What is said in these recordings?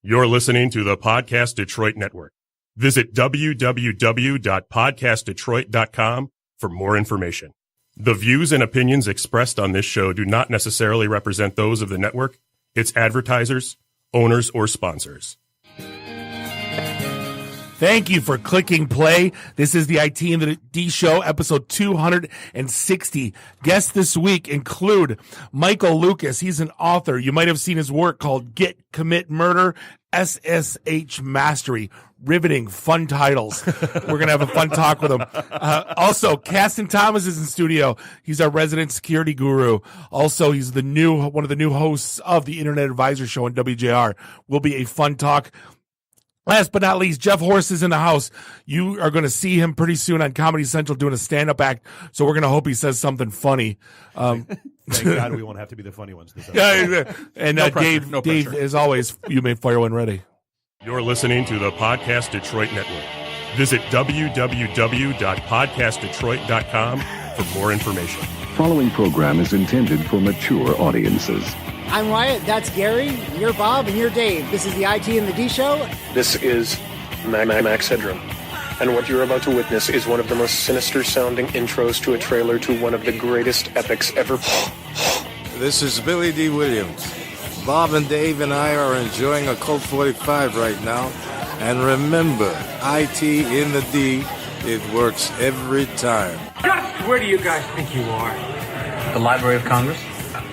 You're listening to the Podcast Detroit Network. Visit www.podcastdetroit.com for more information. The views and opinions expressed on this show do not necessarily represent those of the network, its advertisers, owners, or sponsors. Thank you for clicking play. This is the IT and the D Show, episode 260. Guests this week include Michael Lucas. He's an author. You might have seen his work called Get, Commit, Murder, SSH Mastery. Riveting, fun titles. We're going to have a fun talk with him. Also, Caston Thomas is in studio. He's our resident security guru. Also, he's one of the new hosts of the Internet Advisor Show on WJR. Will be a fun talk. Last but not least, Jeff Horste is in the house. You are going to see him pretty soon on Comedy Central doing a stand-up act, so we're going to hope he says something funny. Thank God we won't have to be the funny ones this episode. And Dave, as always, you may fire when ready. You're listening to the Podcast Detroit Network. Visit www.podcastdetroit.com for more information. Following program is intended for mature audiences. I'm Wyatt, that's Gary, you're Bob, and you're Dave. This is the IT and the D Show. This is Max Headroom. And what you're about to witness is one of the most sinister-sounding intros to a trailer to one of the greatest epics ever. This is Billy D. Williams. Bob and Dave and I are enjoying a Colt 45 right now. And remember, IT in the D, it works every time. Where do you guys think you are? The Library of Congress?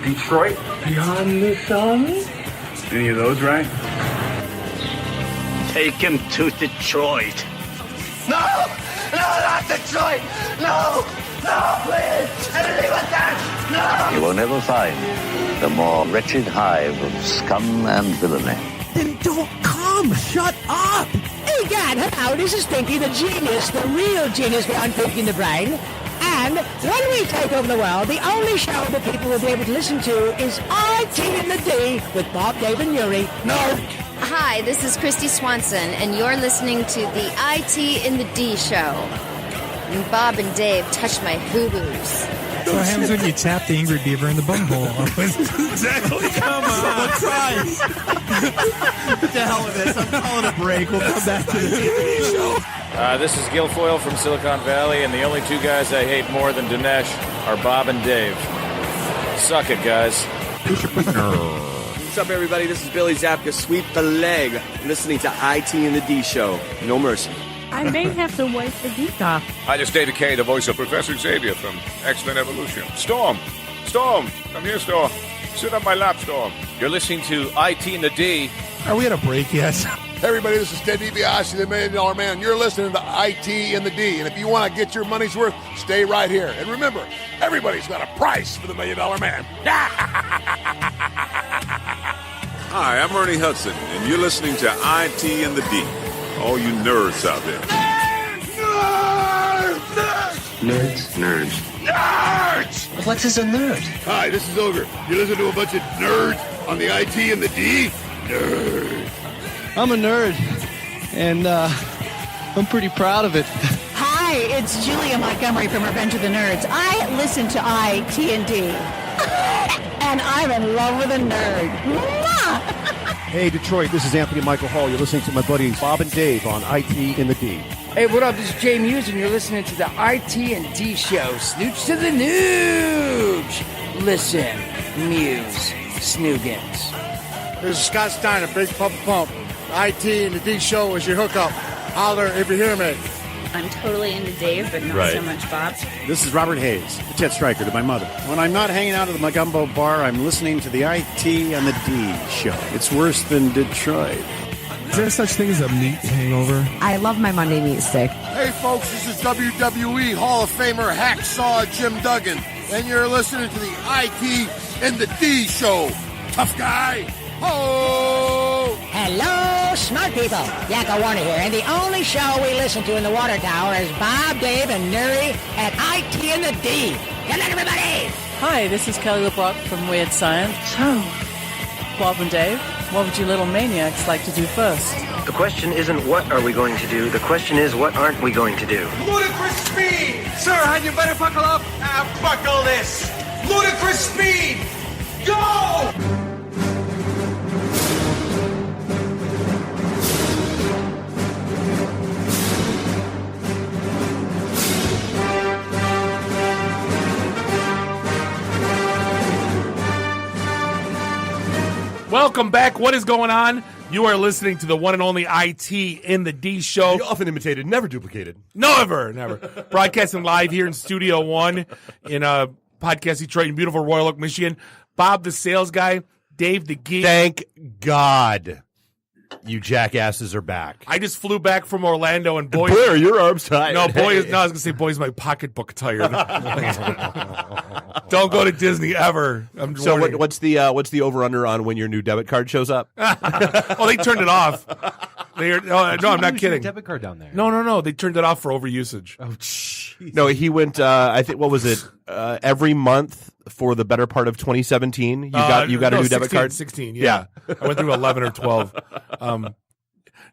Detroit? Beyond the sun? Any of those right? Take him to Detroit. No! No, not Detroit! No! No, please! Anything but that! No! You will never find the more wretched hive of scum and villainy. Then don't come! Shut up! Hey, Dad, hello, this is Pinky the Genius, the real genius behind Pinky in the Brain. And when we take over the world, the only show that people will be able to listen to is IT in the D with Bob, Dave, and Nuri. No! Hi, this is Christy Swanson, and you're listening to the IT in the D Show. And Bob and Dave touch my hoo-hoos. What happens when you tap the angry beaver in the bumhole? Exactly. Come on. Someone tries. What the hell with this? I'm calling a break. We'll come back to the TV show. This is Guilfoyle from Silicon Valley, and the only two guys I hate more than Dinesh are Bob and Dave. Suck it, guys. What's up, everybody? This is Billy Zapka. Sweep the leg. Listening to IT and the D Show. No mercy. I may have to wipe the geek off. Hi, this is David Kay, the voice of Professor Xavier from X-Men Evolution. Storm! Come here, Storm. Sit on my lap, Storm. You're listening to IT and the D. Are we at a break yet? Hey, everybody, this is Ted DiBiase, the $1 Million Man. You're listening to IT and the D. And if you want to get your money's worth, stay right here. And remember, everybody's got a price for the $1 Million Man. Hi, I'm Ernie Hudson, and you're listening to IT and the D. All you nerds out there. Nerds. What is a nerd? Hi, this is Ogre. You listen to a bunch of nerds on the IT and the D? Nerd. I'm a nerd, and I'm pretty proud of it. Hi, it's Julia Montgomery from Revenge of the Nerds. I listen to IT and D. And I'm in love with a nerd. Hey, Detroit, this is Anthony Michael Hall. You're listening to my buddies Bob and Dave on IT in the D. Hey, what up? This is Jay Muse, and you're listening to the IT and D Show. Snooch to the nooch. Listen, Muse, Snoogans. This is Scott Steiner, Big Pump. IT and the D Show is your hookup. Holler if you hear me. I'm totally into Dave, but not so much Bob. This is Robert Hayes, the Jet Striker to my mother. When I'm not hanging out at the Magumbo bar, I'm listening to the IT and the D Show. It's worse than Detroit. Is there such thing as a meat hangover? I love my Monday meat stick. Hey, folks, this is WWE Hall of Famer Hacksaw Jim Duggan, and you're listening to the IT and the D Show. Tough guy. Ho! Hello, smart people. Yakko Warner here, and the only show we listen to in the water tower is Bob, Dave, and Nuri at IT and the D. Good night, everybody! Hi, this is Kelly LeBrock from Weird Science. So, Bob and Dave, what would you little maniacs like to do first? The question isn't what are we going to do, the question is what aren't we going to do. Ludicrous speed! Sir, had you better buckle up? Buckle this! Ludicrous speed! Go! Welcome back. What is going on? You are listening to the one and only IT in the D show. Often imitated, never duplicated. Never. Broadcasting live here in Studio One in Podcast Detroit in beautiful Royal Oak, Michigan. Bob, the sales guy. Dave, the geek. Thank God you jackasses are back. I just flew back from Orlando, and boy, are your arms tired. No, I was going to say, boy, is my pocketbook tired. Don't go to Disney ever. So what's the over-under on when your new debit card shows up? Oh, they turned it off. No, I'm not kidding. Debit card down there. No. They turned it off for overusage. Oh, jeez. No, he went. I think what was it? Every month for the better part of 2017. You got a new debit card. 16. Yeah. I went through 11 or 12.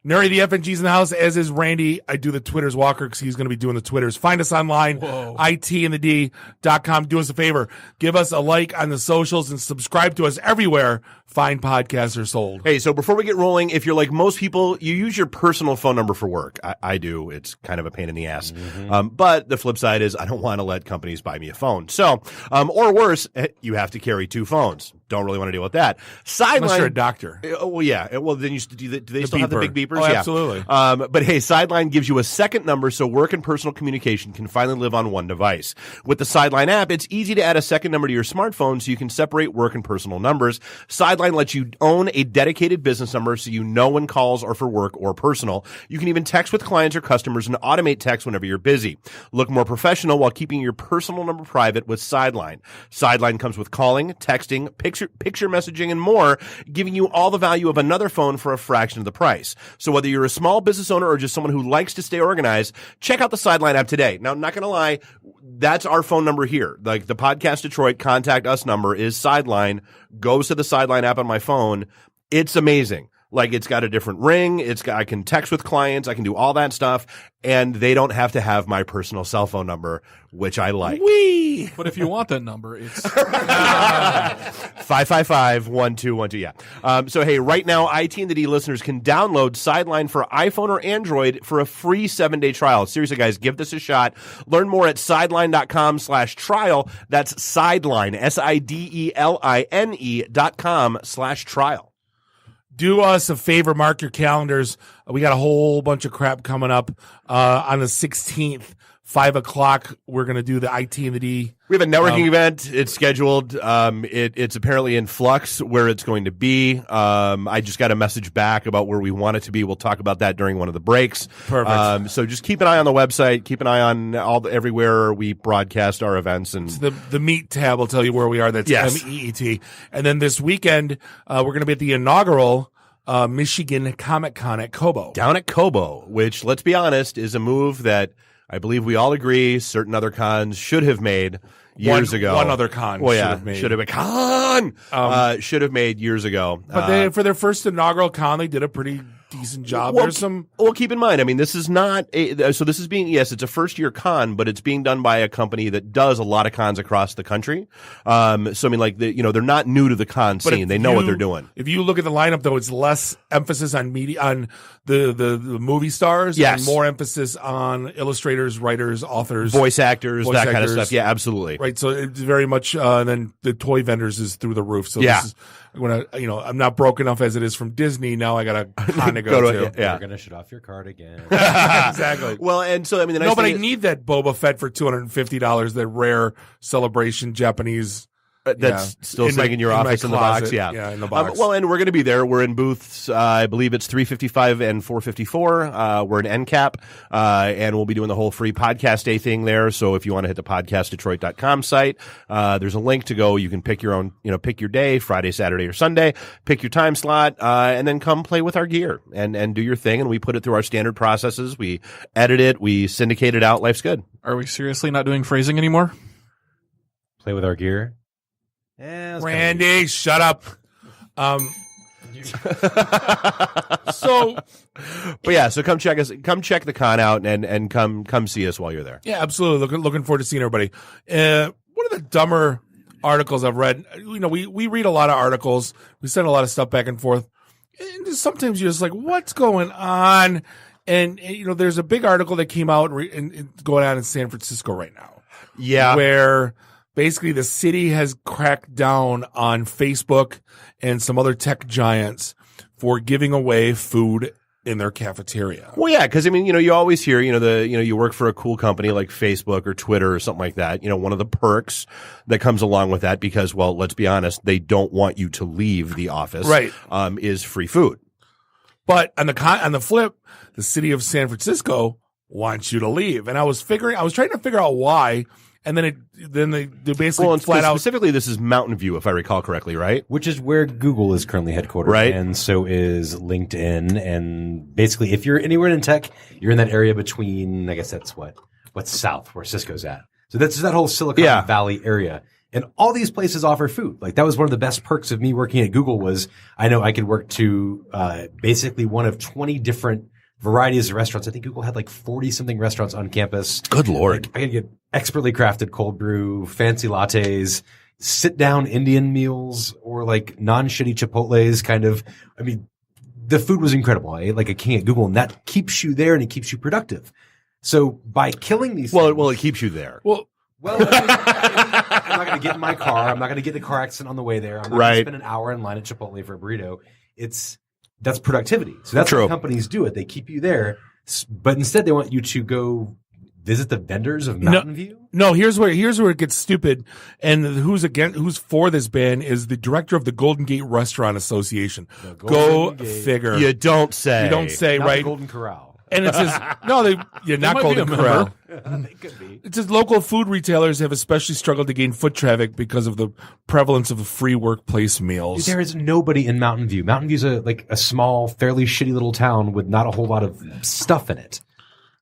Nuri, the FNG's in the house, as is Randy. I do the Twitters walker because he's going to be doing the Twitters. Find us online, itinthed.com. Do us a favor. Give us a like on the socials and subscribe to us everywhere fine podcasts are sold. Hey, so before we get rolling, if you're like most people, you use your personal phone number for work. I do. It's kind of a pain in the ass. Mm-hmm. But the flip side is I don't want to let companies buy me a phone. So, or worse, you have to carry two phones. Don't really want to deal with that. Sideline. Unless you're a doctor. Well, yeah. Well, then do they still have the big beepers? Oh, yeah. absolutely. But hey, Sideline gives you a second number so work and personal communication can finally live on one device. With the Sideline app, it's easy to add a second number to your smartphone so you can separate work and personal numbers. Sideline lets you own a dedicated business number so you know when calls are for work or personal. You can even text with clients or customers and automate text whenever you're busy. Look more professional while keeping your personal number private with Sideline. Sideline comes with calling, texting, picture messaging, and more, giving you all the value of another phone for a fraction of the price. So whether you're a small business owner or just someone who likes to stay organized, check out the Sideline app today. Now, I'm not going to lie, that's our phone number here. Like the Podcast Detroit contact us number is Sideline. Goes to the Sideline app on my phone. It's amazing. Like it's got a different ring. I can text with clients. I can do all that stuff. And they don't have to have my personal cell phone number, which I like. Whee! But if you want that number, it's 555-1212. Yeah. So hey, right now, IT and the D listeners can download Sideline for iPhone or Android for a free 7-day trial. Seriously, guys, give this a shot. Learn more at sideline.com/trial. That's Sideline, SIDELINE.com/trial. Do us a favor, mark your calendars. We got a whole bunch of crap coming up on the 16th, 5 o'clock. We're going to do the IT and the D. We have a networking event. It's scheduled. It's apparently in flux where it's going to be. I just got a message back about where we want it to be. We'll talk about that during one of the breaks. Perfect. So just keep an eye on the website. Keep an eye on everywhere we broadcast our events. And the Meet tab will tell you where we are. That's yes. MEET. And then this weekend, we're going to be at the inaugural Michigan Comic Con at Kobo. Down at Kobo, which, let's be honest, is a move that I believe we all agree certain other cons should have made years ago. One other con should have made. Should have made years ago. But for their first inaugural con, they did a pretty decent job. Well, There's some. Well, keep in mind, I mean, this is not so this is being, yes, it's a first year con, but it's being done by a company that does a lot of cons across the country. So I mean, like they're not new to the con scene. They know what they're doing. If you look at the lineup, though, it's less emphasis on media, on the movie stars, yes, and more emphasis on illustrators, writers, authors, voice actors, that kind of stuff. Yeah, absolutely. Right. So it's very much, and then the toy vendors is through the roof. So yeah. This is, when I'm not broke enough as it is from Disney. Now I got a con to go to. Yeah. You're going to shut off your card again. Exactly. Well, and so, I mean, the nice but thing I need that Boba Fett for $250, that rare celebration Japanese. That's still sitting in your office in the box. Yeah, in the box. Well, and we're going to be there. We're in booths, I believe it's 355 and 454. We're in NCAP, and we'll be doing the whole free podcast day thing there. So if you want to hit the podcastdetroit.com site, there's a link to go. You can pick your own, pick your day, Friday, Saturday, or Sunday, pick your time slot, and then come play with our gear and do your thing. And we put it through our standard processes. We edit it. We syndicate it out. Life's good. Are we seriously not doing phrasing anymore? Play with our gear? Randy, shut up. So come check us. Come check the con out and come see us while you're there. Yeah, absolutely. Looking forward to seeing everybody. One of the dumber articles I've read. We read a lot of articles. We send a lot of stuff back and forth. And sometimes you're just like, what's going on? And there's a big article that came out and going on in San Francisco right now. Yeah, where basically the city has cracked down on Facebook and some other tech giants for giving away food in their cafeteria. Well, yeah, because I mean, you always hear, you work for a cool company like Facebook or Twitter or something like that. One of the perks that comes along with that, because, well, let's be honest, they don't want you to leave the office, right? Is free food. But on the flip, the city of San Francisco wants you to leave, and I was trying to figure out why. And then they basically flat out. Specifically, this is Mountain View, if I recall correctly, right? Which is where Google is currently headquartered. Right. And so is LinkedIn. And basically, if you're anywhere in tech, you're in that area between, I guess that's what's south, where Cisco's at. So that's that whole Silicon Valley area. And all these places offer food. Like, that was one of the best perks of me working at Google was I know I could work to basically one of 20 different varieties of restaurants. I think Google had like 40-something restaurants on campus. Good Lord. Like, I could get expertly crafted cold brew, fancy lattes, sit-down Indian meals, or like non-shitty Chipotles kind of. I mean, the food was incredible. I ate like a king at Google, and that keeps you there and it keeps you productive. So by killing these things, well, it keeps you there. Well, I'm not going to get in my car. I'm not going to get in a car accident on the way there. I'm not going to spend an hour in line at Chipotle for a burrito. That's productivity. So that's what companies do it. They keep you there, but instead they want you to go visit the vendors of Mountain View. No, here's where it gets stupid. And who's for this ban is the director of the Golden Gate Restaurant Association. Go figure. You don't say. Not right? The Golden Corral. And it says you're not Golden Corral. They could be. It says local food retailers have especially struggled to gain foot traffic because of the prevalence of free workplace meals. There is nobody in Mountain View. Mountain View's a small, fairly shitty little town with not a whole lot of stuff in it.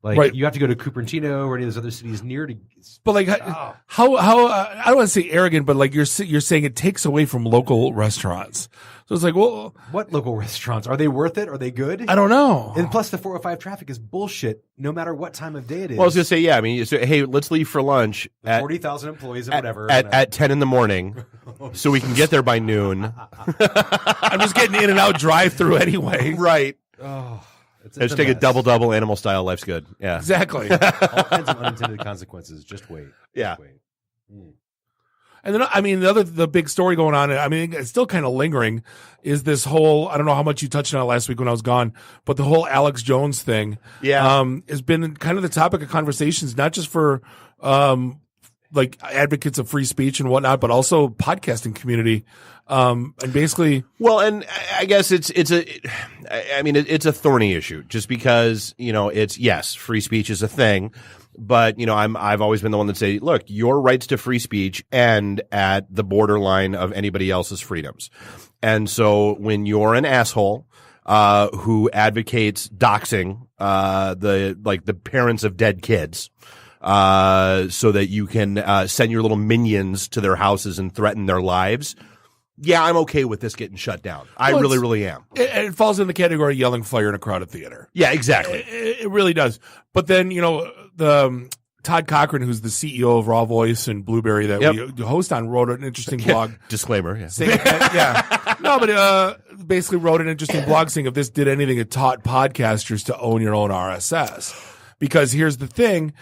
Like, you have to go to Cupertino or any of those other cities near to. But like, how I don't want to say arrogant, but like you're saying it takes away from local restaurants. So it's like, well, what local restaurants? Are they worth it? Are they good? I don't know. And plus, the 405 traffic is bullshit. No matter what time of day it is. Well, I was gonna say, yeah. I mean, hey, let's leave for lunch at 40,000 employees and whatever at 10 in the morning, so we can get there by noon. I'm just getting in and out drive-through anyway. Right. Oh. Just take a double animal style. Life's good. Yeah, exactly. All kinds of unintended consequences. Just wait. Yeah. Just wait. And then, I mean, the big story going on, I mean, it's still kind of lingering, is this whole, I don't know how much you touched on it last week when I was gone, but the whole Alex Jones thing, has been kind of the topic of conversations, not just for, like advocates of free speech and whatnot, but also podcasting community. And basically, well, and I guess it's a thorny issue just because, yes, free speech is a thing. But, I've always been the one that say, look, your rights to free speech end at the borderline of anybody else's freedoms. And so when you're an asshole, who advocates doxing, the parents of dead kids, so that you can, send your little minions to their houses and threaten their lives. Yeah, I'm okay with this getting shut down. I really, really am. It falls in the category of yelling fire in a crowded theater. Yeah, exactly. It really does. But then, the Todd Cochran, who's the CEO of Raw Voice and Blueberry that we host on, wrote an interesting blog. Disclaimer, yeah. Saying No, but basically wrote an interesting blog saying if this did anything, it taught podcasters to own your own RSS. Because here's the thing.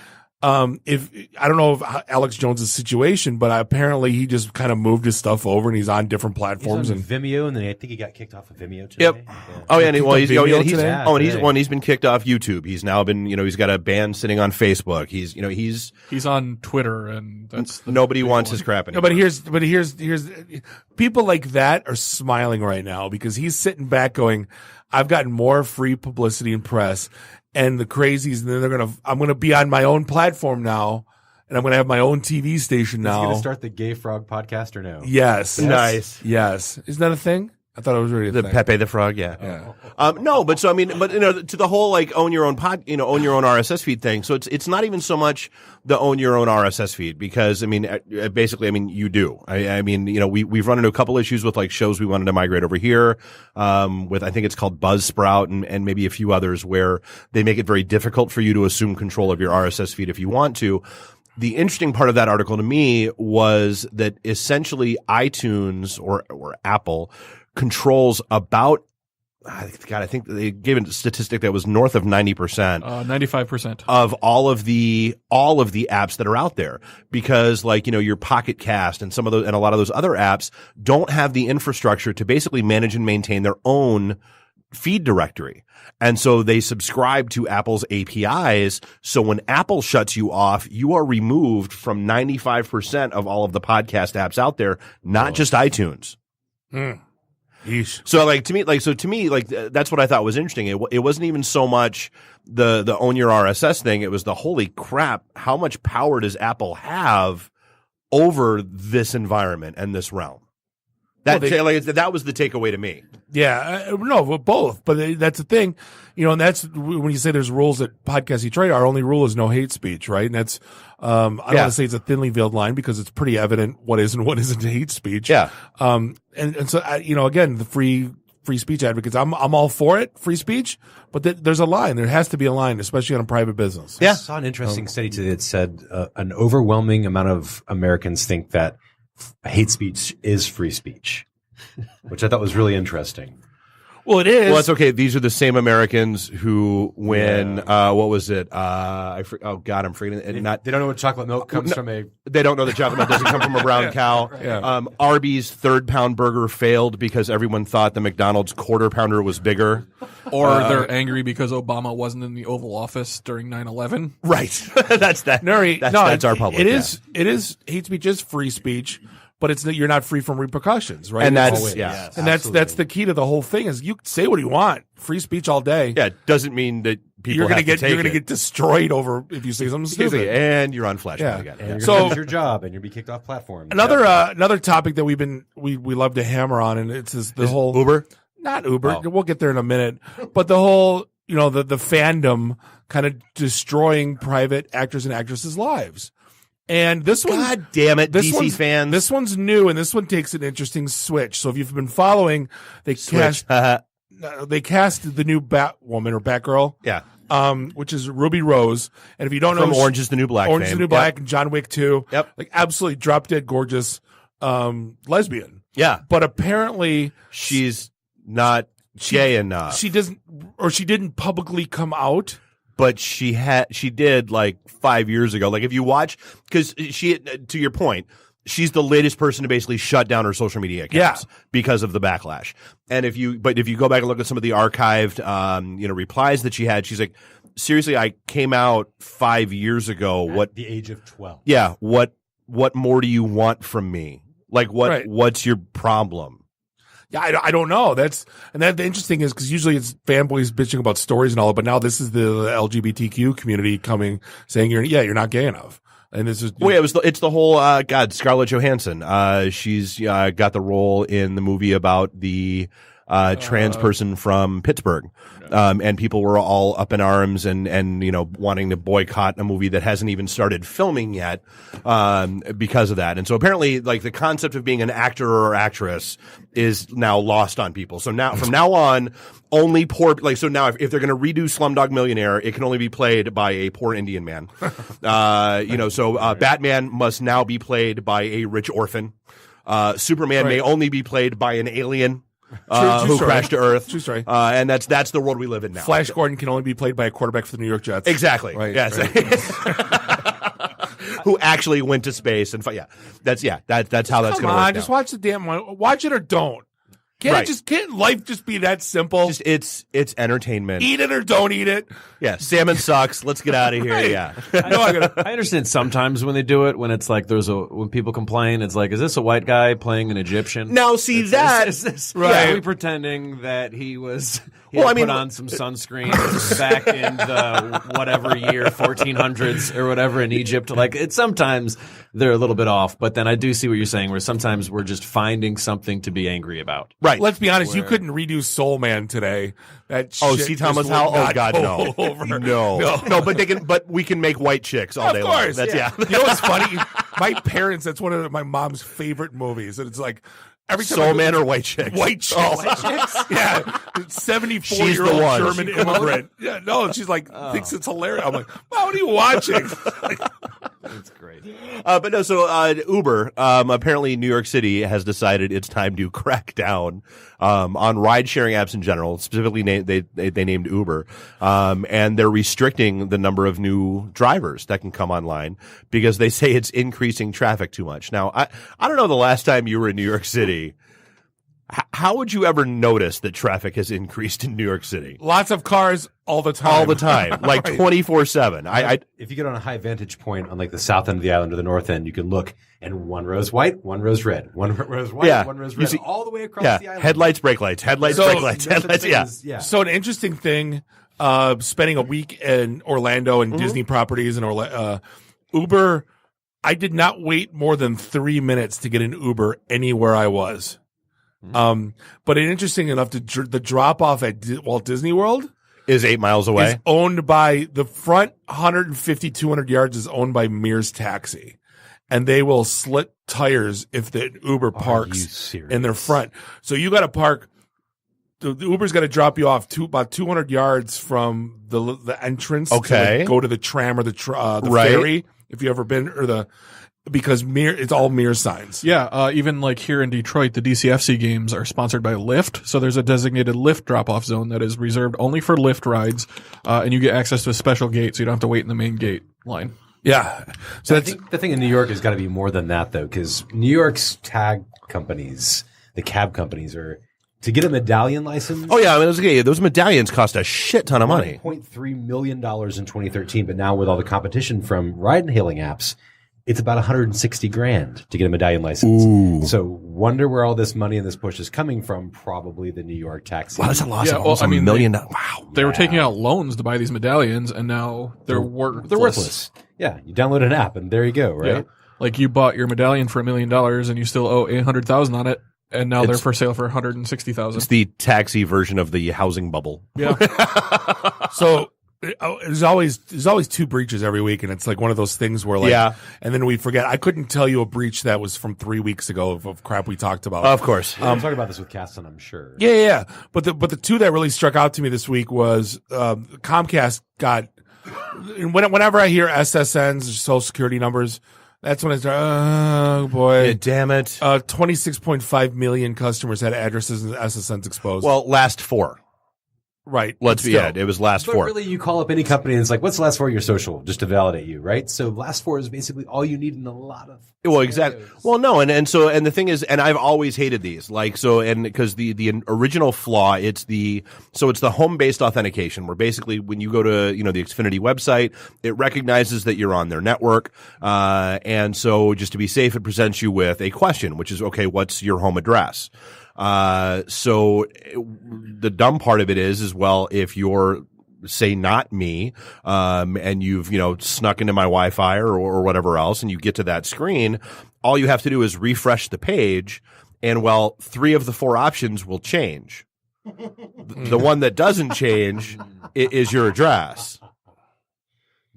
If I don't know if Alex Jones' situation, but apparently he just kind of moved his stuff over and he's on different platforms. He's on and Vimeo, and then I think he got kicked off of Vimeo today. Yep. Yeah. Oh yeah, and he's been kicked off YouTube. He's now been, he's got a band sitting on Facebook. He's on Twitter, and that's nobody wants his crap anymore. No, but here's people like that are smiling right now because he's sitting back going, I've gotten more free publicity and press. And the crazies, and then I'm gonna be on my own platform now, and I'm gonna have my own TV station now. Is he gonna start the Gay Frog podcast or no? Yes. Nice. Yes. Isn't that a thing? I thought it was really a thing. Pepe the Frog, yeah. No, but so I mean, but to the whole like own your own own your own RSS feed thing. So it's not even so much the own your own RSS feed because I mean, basically, I mean, you do. I mean, we've run into a couple issues with like shows we wanted to migrate over here, with I think it's called Buzzsprout and maybe a few others where they make it very difficult for you to assume control of your RSS feed if you want to. The interesting part of that article to me was that essentially iTunes or Apple controls about God, I think they gave a statistic that was north of 90%. 95% of all of the apps that are out there, because like, your Pocket Cast and some of those and a lot of those other apps don't have the infrastructure to basically manage and maintain their own feed directory. And so they subscribe to Apple's APIs. So when Apple shuts you off, you are removed from 95% of all of the podcast apps out there, not just iTunes. Yeesh. So to me, that's what I thought was interesting. It wasn't even so much the own your RSS thing. It was the holy crap. How much power does Apple have over this environment and this realm? That was the takeaway to me. Yeah, no, both. But that's the thing, and that's when you say there's rules at Podcast Detroit. Our only rule is no hate speech, right? And that's I don't want to say it's a thinly veiled line because it's pretty evident what is and what isn't hate speech. Yeah. And so again, the free speech advocates, I'm all for it, free speech, but there's a line. There has to be a line, especially on a private business. I saw an interesting study today that said an overwhelming amount of Americans think that hate speech is free speech, which I thought was really interesting. Well, it is. Well, it's okay. These are the same Americans who, what was it? I'm forgetting it. They don't know what chocolate milk comes from They don't know that chocolate milk doesn't come from a brown cow. Yeah. Arby's third-pound burger failed because everyone thought the McDonald's quarter pounder was bigger. Or they're angry because Obama wasn't in the Oval Office during 9/11. Right. That's that. Nuri, That's our public. It is hate speech is free speech. But you're not free from repercussions, right? And that's that's the key to the whole thing is you can say what you want, free speech all day. Yeah, it doesn't mean that people you're going to get destroyed over if you say something stupid. And you're on Flash. And you're going to lose your job and you'll be kicked off platform. Another topic that we love to hammer on, and it's the whole Uber. Not Uber. Oh. We'll get there in a minute. But the whole the fandom kind of destroying private actors and actresses' lives. And this one, God damn it, DC fans. This one's new, and this one takes an interesting switch. So if you've been following, they cast the new Batwoman or Batgirl, which is Ruby Rose. And if you don't know, from Orange is the New Black, Orange is the New Black, and John Wick 2, absolutely drop dead gorgeous lesbian. Yeah, but apparently she's not gay enough. She didn't publicly come out. But she did like 5 years ago. Like if you watch, because to your point, she's the latest person to basically shut down her social media accounts because of the backlash. And if you go back and look at some of the archived, replies that she had, she's like, seriously, I came out 5 years ago. At the age of 12. Yeah. What more do you want from me? Like what's your problem? Yeah, I don't know. The interesting is because usually it's fanboys bitching about stories and all, but now this is the LGBTQ community coming saying you're not gay enough. And this is it's the whole Scarlett Johansson. She's got the role in the movie about the trans person from Pittsburgh. And people were all up in arms and wanting to boycott a movie that hasn't even started filming yet, because of that. And so apparently, like, the concept of being an actor or actress is now lost on people. So now, from now on, only poor, so now if they're going to redo Slumdog Millionaire, it can only be played by a poor Indian man. Batman must now be played by a rich orphan. Superman may only be played by an alien. Who crashed to Earth. True story. And that's the world we live in now. Flash Gordon can only be played by a quarterback for the New York Jets. Exactly. Right. Yes. Who actually went to space and that's how that's going to work. Come on, just watch the damn one. Watch it or don't. Can't life just be that simple? It's entertainment. Eat it or don't eat it. Yeah, salmon sucks. Let's get out of here. Right. Yeah. I understand sometimes when they do it, when it's like when people complain, it's like, is this a white guy playing an Egyptian? Now see that is this right? Are we pretending that he was? Put on some sunscreen back in the whatever year 1400s or whatever in Egypt. Like sometimes they're a little bit off, but then I do see what you're saying. Where sometimes we're just finding something to be angry about. Right. Let's be honest. You couldn't redo Soul Man today. C. Thomas Howell? Oh God, no. No. But we can make white chicks all day long. Of course. You know what's funny? My parents. That's one of my mom's favorite movies, and it's like. Every time Soul Man or White Chicks? White Chicks. Oh. White Chicks? Yeah. 74-year-old German immigrant. Yeah, no, she's like, thinks it's hilarious. I'm like, Mom, what are you watching? That's great. But no, so Uber, apparently New York City has decided it's time to crack down on ride-sharing apps in general. Specifically, they named Uber, and they're restricting the number of new drivers that can come online because they say it's increasing traffic too much. Now, I don't know the last time you were in New York City. How would you ever notice that traffic has increased in New York City? Lots of cars all the time. All the time. Like 24/7. If you get on a high vantage point on like the south end of the island or the north end, you can look and one row's white, one row's red. One row's white, one row's red. All the way across the island. Headlights, brake lights. Headlights, brake lights. Headlights, yeah. So an interesting thing, spending a week in Orlando and Disney properties and Uber, I did not wait more than 3 minutes to get an Uber anywhere I was. But interesting enough, the drop off at Walt Disney World is 8 miles away. Is owned by the front 150, 200 yards is owned by Mears Taxi, and they will slit tires if the Uber parks in their front. So you got to park. The Uber's got to drop you off about 200 yards from the entrance. Okay, to go to the tram or the ferry if you ever been because it's all Mears signs. Yeah, even like here in Detroit, the DCFC games are sponsored by Lyft. So there's a designated Lyft drop-off zone that is reserved only for Lyft rides, and you get access to a special gate, so you don't have to wait in the main gate line. Yeah. So I think the thing in New York has got to be more than that, though, because New York's tag companies, the cab companies, are to get a medallion license. Oh yeah, I mean, those medallions cost a shit ton of money. $1.3 million in 2013, but now with all the competition from ride-hailing apps, it's about $160,000 to get a medallion license. Ooh. So wonder where all this money and this push is coming from. Probably the New York taxi. Wow, that's a loss of almost $1 million. Wow. They were taking out loans to buy these medallions, and now they're worthless. Yeah, you download an app, and there you go, right? Yeah. Like you bought your medallion for $1 million, and you still owe $800,000 on it, and now they're for sale for $160,000. It's the taxi version of the housing bubble. Yeah. So there's always two breaches every week, and it's like one of those things where and then we forget. I couldn't tell you a breach that was from 3 weeks ago of crap we talked about. Of course. We'll talk about this with Caston, I'm sure. Yeah. But the two that really struck out to me this week was Comcast got whenever I hear SSNs, Social Security numbers, that's when I start, oh boy. Yeah, damn it. 26.5 million customers had addresses and SSNs exposed. Well, last 4. Right. It was last 4. But really, you call up any company and it's like, what's the last 4 of your social? Just to validate you, right? So last 4 is basically all you need in a lot of Well, exactly. Well, no, and the thing is, and I've always hated these, because the original flaw, it's the home-based authentication, where basically when you go to, the Xfinity website, it recognizes that you're on their network, and so just to be safe, it presents you with a question, which is, okay, what's your home address? So the dumb part of it is, well, if you're, say, not me, and you've, snuck into my Wi-Fi or whatever else, and you get to that screen, all you have to do is refresh the page, and 3 of the 4 options will change. The one that doesn't change is your address.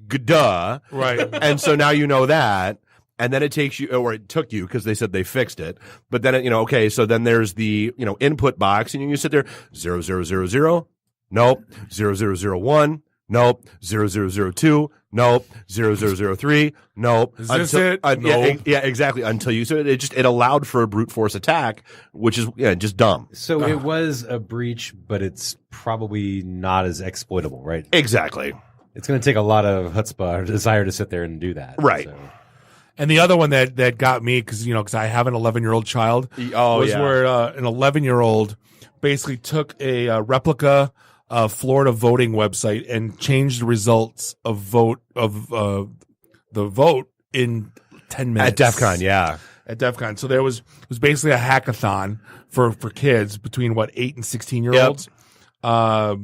Duh. Right. And so now you know that. And then it takes you, or it took you, because they said they fixed it. But then, okay, so then there's the, input box, and you sit there, 0000, nope, 0001, nope, 0002, nope, 0003, nope. Is this it? Nope. Yeah, exactly. Until you, so it allowed for a brute force attack, which is, just dumb. So it was a breach, but it's probably not as exploitable, right? Exactly. It's going to take a lot of chutzpah or desire to sit there and do that. Right. So. And the other one that got me, because I have an 11-year-old child, was where an 11-year-old basically took a replica Florida voting website and changed the results of the vote in 10 minutes. At DEF CON, yeah. At DEF CON. So it was basically a hackathon for kids between 8 and 16-year-olds. Yep.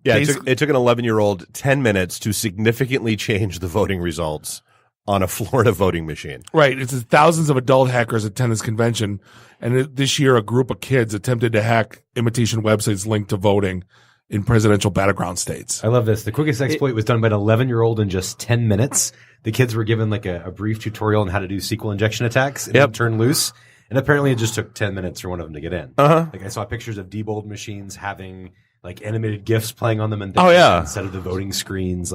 It took an 11-year-old 10 minutes to significantly change the voting results on a Florida voting machine. Right. It's thousands of adult hackers attend this convention, and this year a group of kids attempted to hack imitation websites linked to voting in presidential battleground states. I love this. The quickest exploit was done by an 11-year-old in just 10 minutes. The kids were given a brief tutorial on how to do SQL injection attacks and turn loose. And apparently it just took 10 minutes for one of them to get in. Uh-huh. I saw pictures of debold machines having animated GIFs playing on them and instead of the voting screens.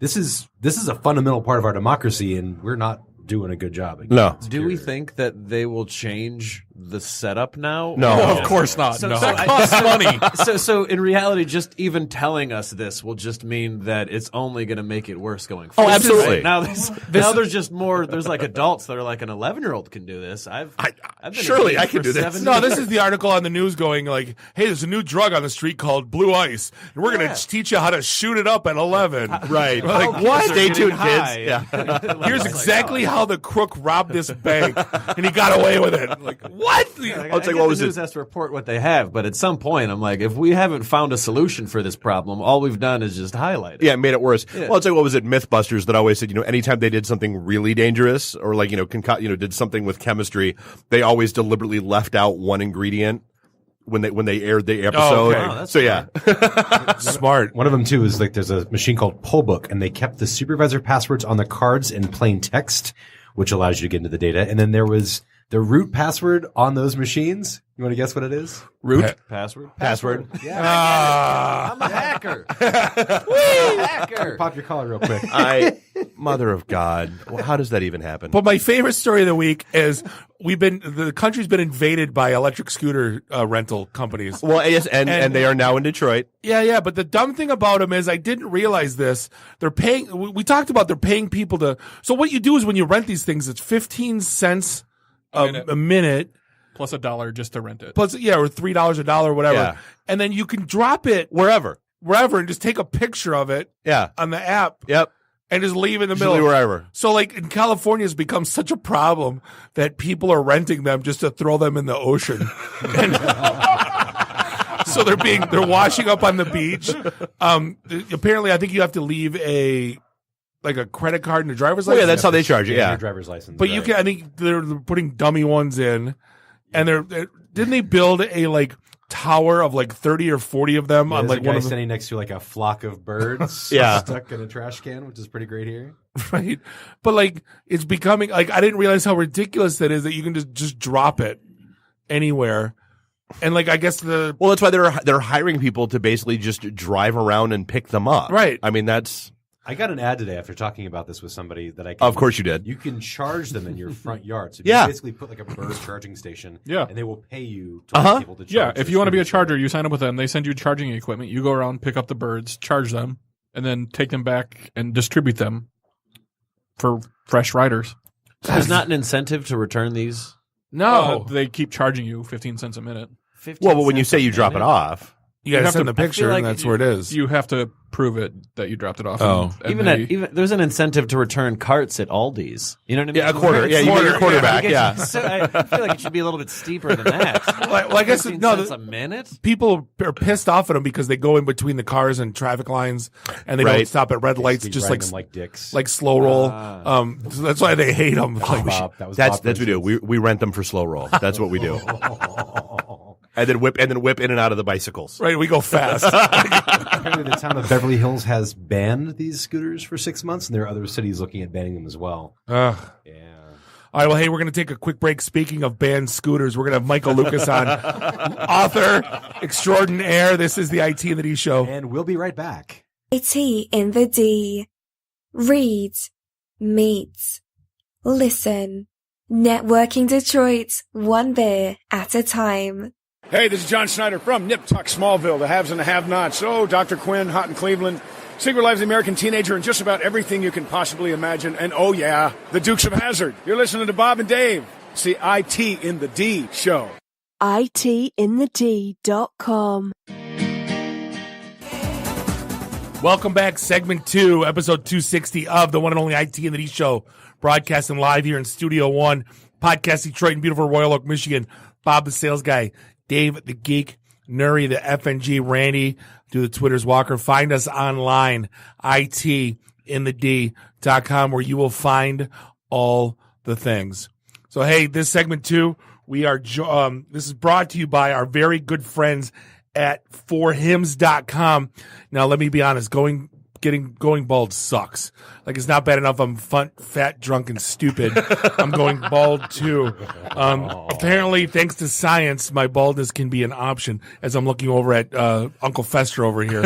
this is a fundamental part of our democracy, and we're not doing a good job. No. Do we think that they will change the setup now? No, of course not. So, no. so That costs money. So in reality, just even telling us this will just mean that it's only going to make it worse going forward. Oh, absolutely. Right? Now there's just more. There's like adults that are like an 11-year-old can do this. I've been surely a I can for do this. 7 No, years. this is the article on the news going like, hey, there's a new drug on the street called blue ice, and we're going to teach you how to shoot it up at 11. Right. Like, Kids what? are Stay getting tuned, high. kids. Yeah. Here's exactly how the crook robbed this bank, and he got away with it. Like, what? I'll tell you what was the news has to report what they have, but at some point, I'm like, if we haven't found a solution for this problem, all we've done is just highlight it. Yeah, it made it worse. Yeah. Well, I'll tell you what was it, Mythbusters, that always said, anytime they did something really dangerous or like, did something with chemistry, they always deliberately left out one ingredient when they aired the episode. okay. Oh, that's so yeah. Smart. One of them too is like there's a machine called Pollbook, and they kept the supervisor passwords on the cards in plain text, which allows you to get into the data. And then there was the root password on those machines. You want to guess what it is? Root Password. Yeah. I'm a hacker. Hacker. Pop your collar real quick. Mother of God. Well, how does that even happen? But my favorite story of the week is the country's been invaded by electric scooter rental companies. Well, yes, and they are now in Detroit. Yeah. But the dumb thing about them is I didn't realize this. They're paying. We talked about they're paying people to. So what you do is when you rent these things, it's 15 cents a minute. Plus $1 just to rent it. Plus, or $3 a dollar, whatever. Yeah. And then you can drop it Wherever, and just take a picture of it. Yeah. On the app. Yep. And just leave in the Usually middle. wherever. So like in California, it's become such a problem that people are renting them just to throw them in the ocean. So they're washing up on the beach. Apparently, I think you have to leave a credit card and a driver's license. Yeah, that's how they charge it. Yeah. Your driver's license. But you can. I think they're putting dummy ones in, and didn't they build a tower of 30 or 40 of them on one one of standing next to a flock of birds stuck in a trash can, which is pretty great here. Right. But it's becoming I didn't realize how ridiculous that is that you can just drop it anywhere. And I guess that's why they're hiring people to basically just drive around and pick them up. Right. I mean, I got an ad today after talking about this with somebody that I Of course you did. You can charge them in your front yard. So Yeah. you basically put a bird charging station. Yeah. And they will pay you to be able to charge. Yeah, if the you want to be a scooters. charger, you sign up with them. They send you charging equipment. You go around, pick up the birds, charge them, and then take them back and distribute them for fresh riders. So there's not an incentive to return these? No. They keep charging you 15 cents a minute. Well, but when you say you drop it off, you gotta have send to- the picture, and that's where it is. You have to prove it that you dropped it off. Oh. Even there's an incentive to return carts at Aldi's. You know what I mean? Yeah, a quarter. Yeah, you get your quarter back. Yeah. So I feel like it should be a little bit steeper than that. Well, I guess 15 no. cents a minute. People are pissed off at them because they go in between the cars and traffic lines, and they don't Right. stop at red lights, Basically just riding them like dicks. like slow roll. So that's why they hate them. Bob, that was That's Bob what we do. We rent them for slow roll. That's what we do. And then whip in and out of the bicycles. Right, we go fast. Apparently, the town of Beverly Hills has banned these scooters for 6 months, and there are other cities looking at banning them as well. Ugh. Yeah. All right, well, hey, we're going to take a quick break. Speaking of banned scooters, we're going to have Michael Lucas on, author extraordinaire. This is the IT and the D Show. And we'll be right back. IT in the D. Read, meet, listen. Networking Detroit, one beer at a time. Hey, this is John Snyder from Nip Tuck Smallville, the haves and the have-nots. Oh, Dr. Quinn, Hot in Cleveland, Secret Lives of the American Teenager, and just about everything you can possibly imagine. And oh yeah, the Dukes of Hazzard. You're listening to Bob and Dave. It's the IT in the D show. ITinthed.com. Welcome back, segment 2, episode 260 of the one and only IT and the D Show, broadcasting live here in Studio 1, Podcast Detroit in beautiful Royal Oak, Michigan. Bob the sales guy, Dave the geek, Nuri the FNG, Randy, do the Twitters Walker. Find us online, ITinthed.com, where you will find all the things. So, hey, this segment 2, we are this is brought to you by our very good friends at forhims.com. Now, let me be honest, going bald sucks. It's not bad enough I'm fat, drunk, and stupid. I'm going bald too. Apparently, thanks to science, my baldness can be an option as I'm looking over at Uncle Fester over here.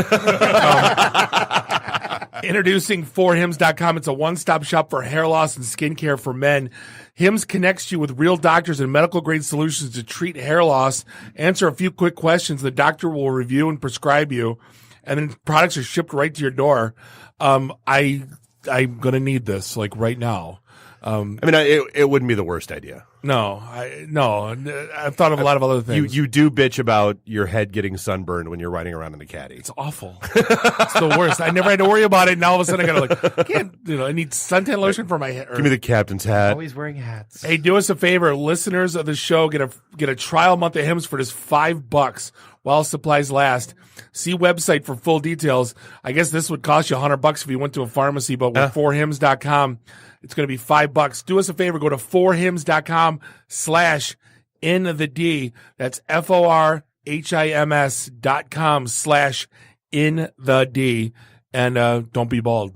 Introducing 4hims.com. It's a one-stop shop for hair loss and skincare for men. Hims connects you with real doctors and medical-grade solutions to treat hair loss. Answer a few quick questions. The doctor will review and prescribe you, and then products are shipped right to your door. I'm going to need this, like, right now. It wouldn't be the worst idea. No. I've thought of a lot of other things. You do bitch about your head getting sunburned when you're riding around in the caddy. It's awful. It's the worst. I never had to worry about it. Now all of a sudden I I need suntan lotion for my hair. Give me the captain's hat. Always wearing hats. Hey, do us a favor. Listeners of the show get a trial month of Hims for just $5 while supplies last. See website for full details. I guess this would cost you $100 if you went to a pharmacy, but with 4hims.com, it's going to be $5. Do us a favor. Go to 4hims.com/inthed. That's FORHIMS.com/inthed. And don't be bald.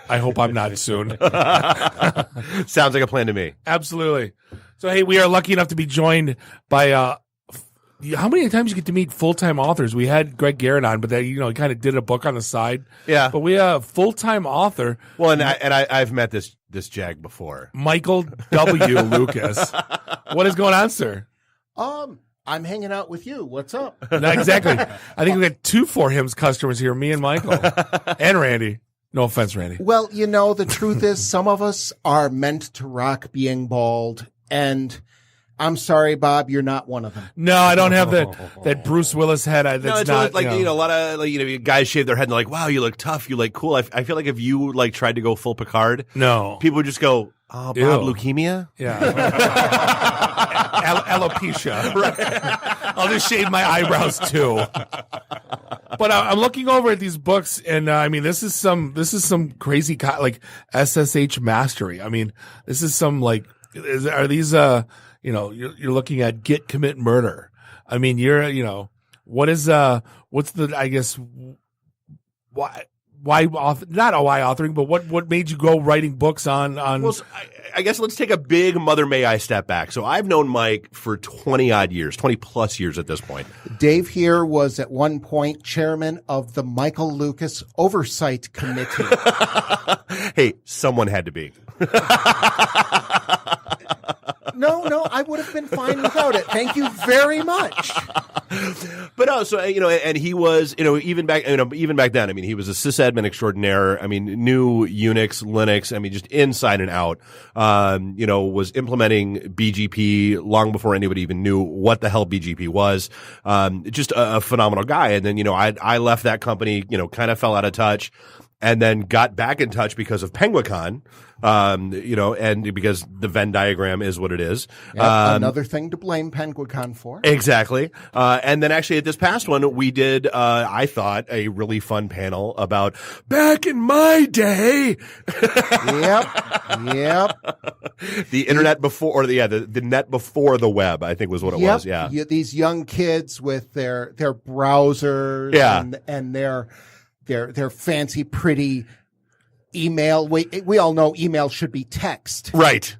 I hope I'm not soon. Sounds like a plan to me. Absolutely. So, hey, we are lucky enough to be joined by how many times you get to meet full-time authors? We had Greg Garrett on, but they, he kind of did a book on the side. Yeah. But we have a full-time author. Well, and I've met this jag before. Michael W. Lucas. What is going on, sir? I'm hanging out with you. What's up? Exactly. I think we got 2 4hims customers here, me and Michael. And Randy. No offense, Randy. Well, the truth is some of us are meant to rock being bald, and I'm sorry, Bob, you're not one of them. No, I don't have that Bruce Willis head. It's not like a lot of guys shave their head and they're like, "Wow, you look tough. You look cool." I feel like if you tried to go full Picard, no, people would just go, "Oh, Bob, leukemia." Yeah, alopecia. Right. I'll just shave my eyebrows too. But I'm looking over at these books, and this is some crazy SSH mastery. This is some are these you're looking at Get, Commit, Murder. What's the, I guess, why authoring, but what made you go writing books on? Well, I guess let's take a big Mother May I step back. So I've known Mike for 20 plus years at this point. Dave here was at one point chairman of the Michael Lucas Oversight Committee. Hey, someone had to be. No, I would have been fine without it. Thank you very much. But no, so and he was, even back then, he was a sysadmin extraordinaire. Knew Unix, Linux, just inside and out. Was implementing BGP long before anybody even knew what the hell BGP was. Just a phenomenal guy. And then, I left that company, kind of fell out of touch. And then got back in touch because of PenguinCon, and because the Venn diagram is what it is. Yep, another thing to blame PenguinCon for. Exactly. And then actually at this past one, we did, I thought, a really fun panel about back in my day. Yep. The internet before, the net before the web, I think was what it was. Yeah. These young kids with their browsers and their fancy, pretty email. We all know email should be text. Right.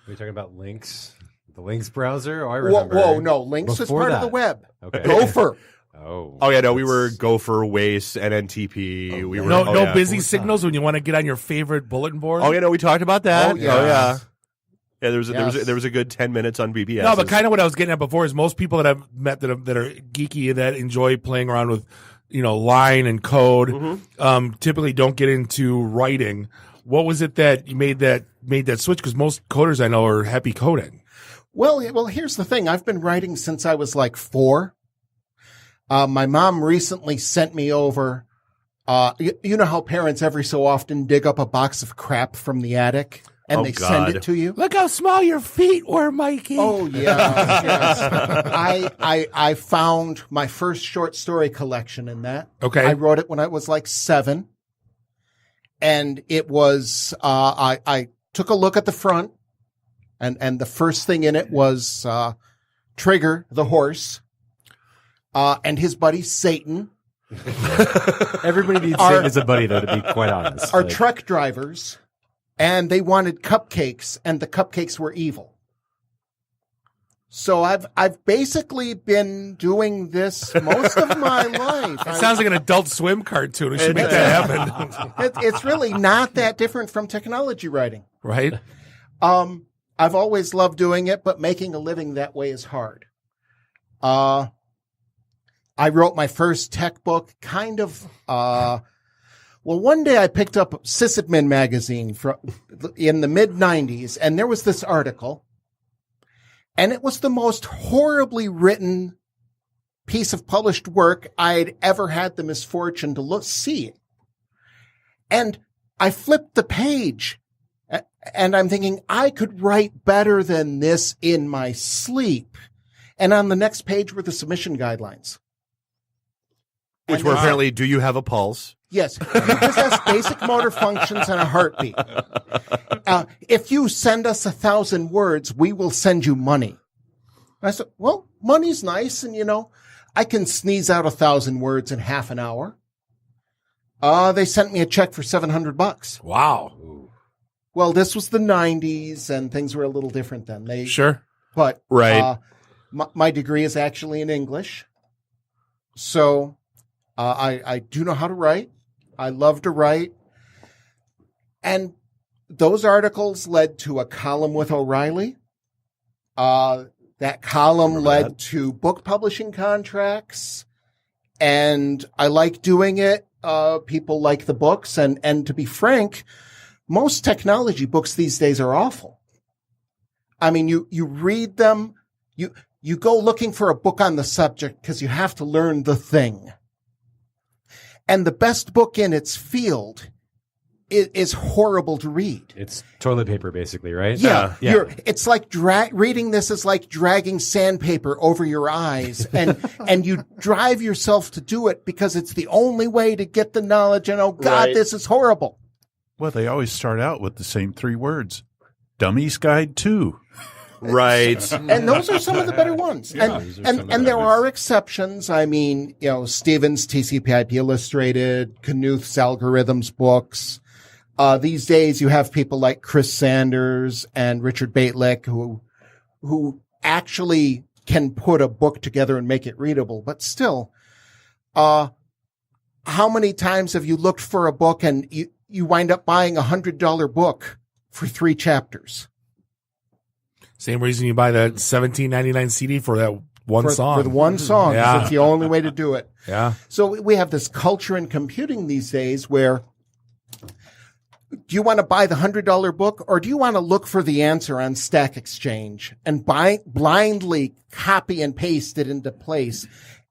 Are you talking about Lynx? The Lynx browser? Oh, I remember. Whoa, no. Lynx is part of the web. Okay. Gopher. Oh yeah, no, we were Gopher, Wace, NNTP. We were no busy signals when you want to get on your favorite bulletin board. Oh yeah, no, we talked about that. Oh yeah. Yeah, there was a good 10 minutes on BBS. No, but kind of what I was getting at before is most people that I've met that are geeky and that enjoy playing around with line and code, typically don't get into writing. What was it that you made that switch? Because most coders I know are happy coding. Well, here's the thing. I've been writing since I was 4. My mom recently sent me over, you know how parents every so often dig up a box of crap from the attic? And they send it to you. Look how small your feet were, Mikey. Oh, yeah. Yes. I found my first short story collection in that. Okay. I wrote it when I was 7. And it was, I took a look at the front and the first thing in it was, Trigger, the horse, and his buddy Satan. Everybody needs Satan as a buddy, though, to be quite honest. Our truck drivers. And they wanted cupcakes, and the cupcakes were evil. So I've basically been doing this most of my life. It sounds like an Adult Swim cartoon. We should make that happen. It's really not that different from technology writing. Right? I've always loved doing it, but making a living that way is hard. I wrote my first tech book one day I picked up Sysadmin magazine in the mid-90s, and there was this article, and it was the most horribly written piece of published work I'd ever had the misfortune to see. And I flipped the page, and I'm thinking, I could write better than this in my sleep. And on the next page were the submission guidelines. Which were apparently, do you have a pulse? Yes. You possess basic motor functions and a heartbeat. If you send us 1,000 words, we will send you money. I said, well, money's nice. And, I can sneeze out 1,000 words in half an hour. They sent me a check for $700. Wow. Well, this was the 90s and things were a little different then. Sure. But right. My degree is actually in English. So I do know how to write. I love to write. And those articles led to a column with O'Reilly. That column led to book publishing contracts. And I like doing it. People like the books. And to be frank, most technology books these days are awful. I mean, you read them, you go looking for a book on the subject because you have to learn the thing. And the best book in its field is horrible to read. It's toilet paper, basically, right? Yeah. It's like reading this is like dragging sandpaper over your eyes, and you drive yourself to do it because it's the only way to get the knowledge. And oh God, this is horrible. Well, they always start out with the same 3 words: Dummy's Guide to. Right. And those are some of the better ones. And there are exceptions. I mean, Stevens' TCP/IP Illustrated, Knuth's Algorithms books. These days you have people like Chris Sanders and Richard Baitlick who actually can put a book together and make it readable. But still, how many times have you looked for a book and you wind up buying a $100 book for 3 chapters? Same reason you buy that $17.99 CD for that one song. For the one song. Yeah. It's the only way to do it. Yeah. So we have this culture in computing these days where do you want to buy the $100 book or do you want to look for the answer on Stack Exchange and blindly copy and paste it into place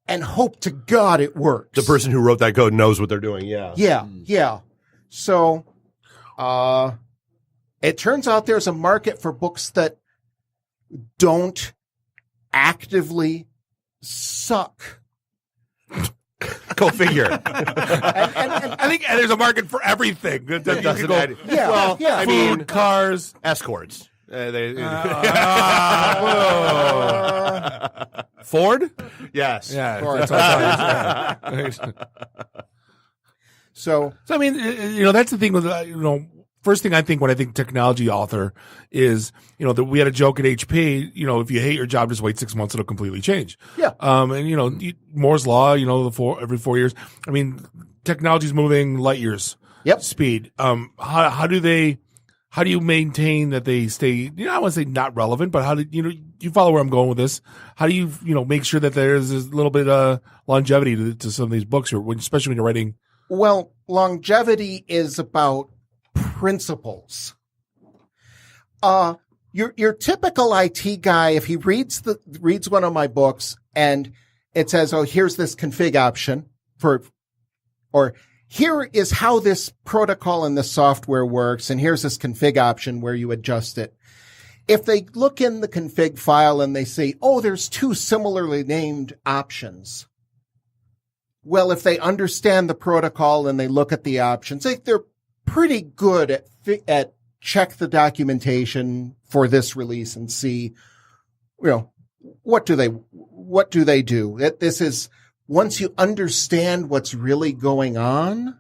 and hope to God it works? The person who wrote that code knows what they're doing. Yeah. Yeah. So, it turns out there's a market for books that don't actively suck. Go figure. I think there's a market for everything. Yeah. Food, cars, escorts. Ford? Yes. Yeah. Ford. So I mean, that's the thing with, first thing I think when I think technology author is, that we had a joke at HP, if you hate your job, just wait 6 months, it'll completely change. Yeah. And, Moore's Law, every 4 years. I mean, technology's moving light years. Yep. Speed. How do you maintain that they stay, I want to say not relevant, but how do, you follow where I'm going with this? How do you, make sure that there's a little bit of longevity to some of these books, especially when you're writing? Well, longevity is about principles. Your typical IT guy, if he reads one of my books and it says, oh, here's this config option or here is how this protocol in the software works, and here's this config option where you adjust it. If they look in the config file and they say, oh, there's 2 similarly named options. Well, if they understand the protocol and they look at the options, they're pretty good at check the documentation for this release and see, what do they do? This is, once you understand what's really going on,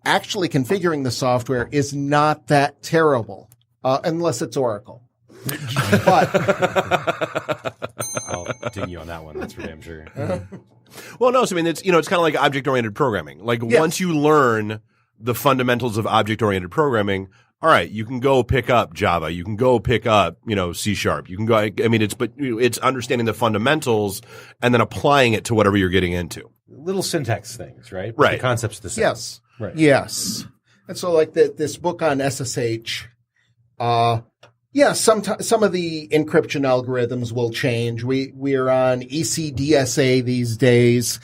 actually configuring the software is not that terrible, unless it's Oracle. But I'll ding you on that one. That's for damn sure. Well, no, so I mean, it's kind of like object-oriented programming. Like once you learn the fundamentals of object-oriented programming, all right, you can go pick up Java. You can go pick up, C#. You can go. I mean, it's understanding the fundamentals and then applying it to whatever you're getting into. Little syntax things, right? Right. The concept's the same. yes, Right. yes. And so, like this book on SSH, some of the encryption algorithms will change. We're on ECDSA these days.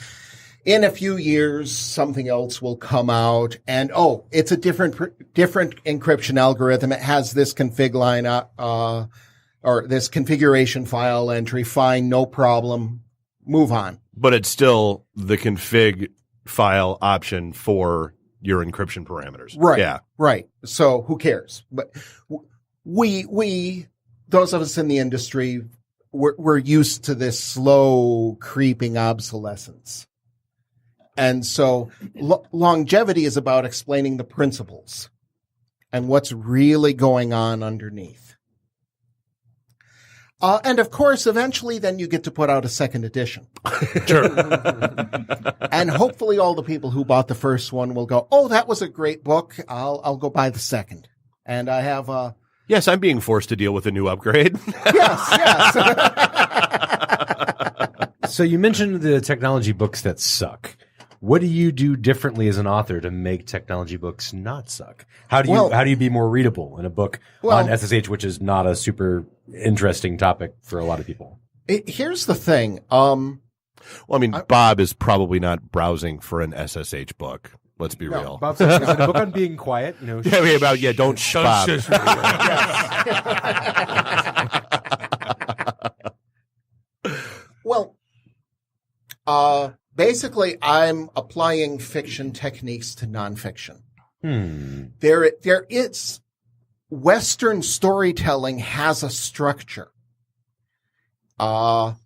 In a few years, something else will come out, and it's a different encryption algorithm. It has this config line, or this configuration file entry. Fine, no problem. Move on. But it's still the config file option for your encryption parameters. Right. Yeah. Right. So who cares? But we, those of us in the industry, we're used to this slow creeping obsolescence. And so longevity is about explaining the principles and what's really going on underneath. And of course, eventually then you get to put out a second edition. Sure. And hopefully all the people who bought the first one will go, oh, that was a great book. I'll go buy the second. And I have Yes, I'm being forced to deal with a new upgrade. yes. So you mentioned the technology books that suck. What do you do differently as an author to make technology books not suck? How do you be more readable in a book on SSH, which is not a super interesting topic for a lot of people? Here's the thing. Well, I mean, Bob is probably not browsing for an SSH book. Let's be real. Bob says, is it a book on being quiet? Don't Bob. Shush. Well, basically, I'm applying fiction techniques to nonfiction. There is Western storytelling has a structure. There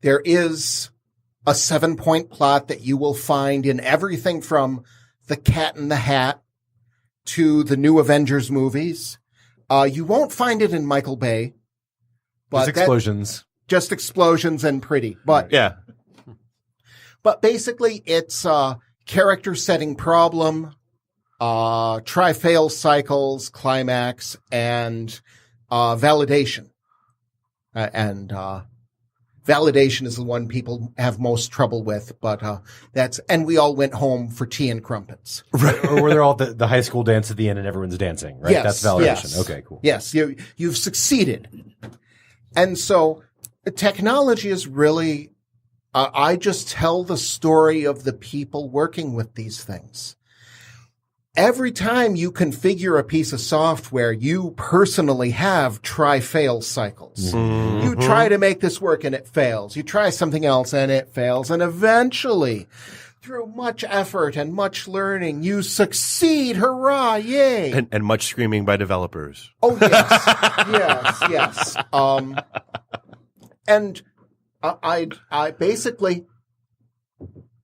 is a 7-point plot that you will find in everything from The Cat in the Hat to the new Avengers movies. You won't find it in Michael Bay. But Just explosions. Just explosions and pretty. But yeah. But basically, it's character setting problem, try-fail cycles, climax, and validation. Validation is the one people have most trouble with, but and we all went home for tea and crumpets. Right. Or were there all the high school dance at the end and everyone's dancing, right? Yes, That's validation. yes. Okay, cool. Yes, you've succeeded. And so technology is really, I just tell the story of the people working with these things. Every time you configure a piece of software, you personally have try-fail cycles. Mm-hmm. You try to make this work and it fails. You try something else and it fails. And eventually, through much effort and much learning, you succeed. Hurrah! Yay! And much screaming by developers. Oh, yes. yes. And I basically,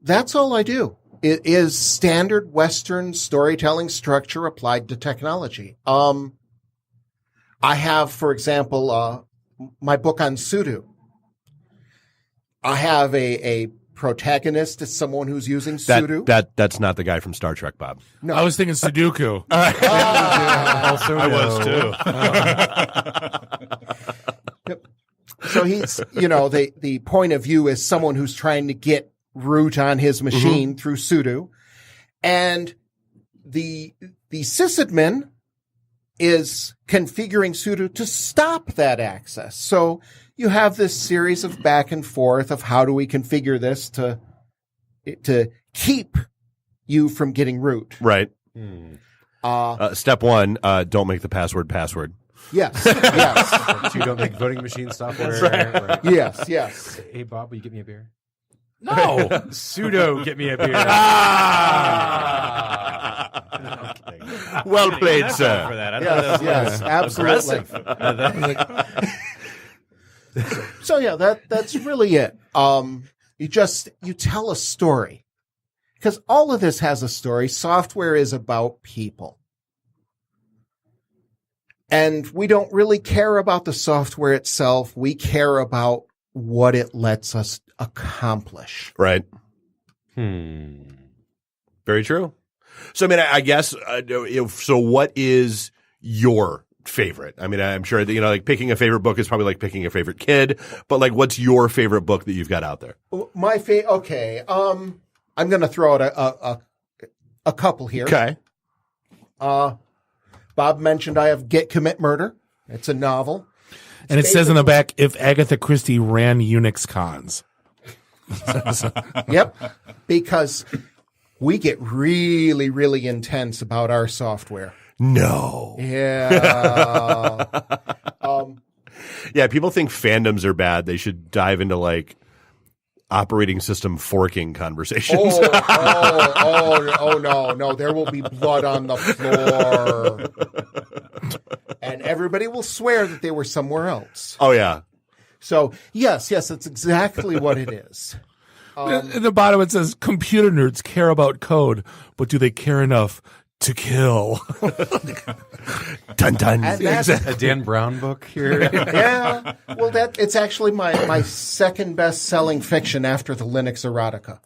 that's all I do. It is standard Western storytelling structure applied to technology. I have, for example, my book on Sudo. I have a protagonist is someone who's using Sudo. That's not the guy from Star Trek, Bob. No, I was thinking Sudoku. Also, I was too. So he's, the point of view is someone who's trying to get root on his machine through sudo, and the sysadmin is configuring sudo to stop that access. So you have this series of back and forth of how do we configure this to keep you from getting root. Right. Step 1, don't make the password. Yes. 2, don't make voting machine software. Right. Yes. Hey, Bob, will you get me a beer? No. Sudo, get me a beer. Well played, sir. For that. Yes, absolutely. So yeah, that's really it. You tell a story, because all of this has a story. Software is about people. And we don't really care about the software itself. We care about what it lets us accomplish. Right. Very true. So, I mean, I guess, so what is your favorite? I mean, I'm sure that, like picking a favorite book is probably like picking a favorite kid, but like, what's your favorite book that you've got out there? My favorite, okay. I'm going to throw out a couple here. Okay. Bob mentioned I have Get, Commit, Murder. It's a novel. And it says in the back, if Agatha Christie ran Unix cons. Yep. Because we get really, really intense about our software. No. Yeah. Yeah, people think fandoms are bad. They should dive into like operating system forking conversations. No. There will be blood on the floor. And everybody will swear that they were somewhere else. Oh, yeah. So, yes, that's exactly what it is. At the bottom it says, computer nerds care about code, but do they care enough to kill? Dun dun. A Dan Brown book here. Yeah. Well, it's actually my second best-selling fiction after the Linux erotica.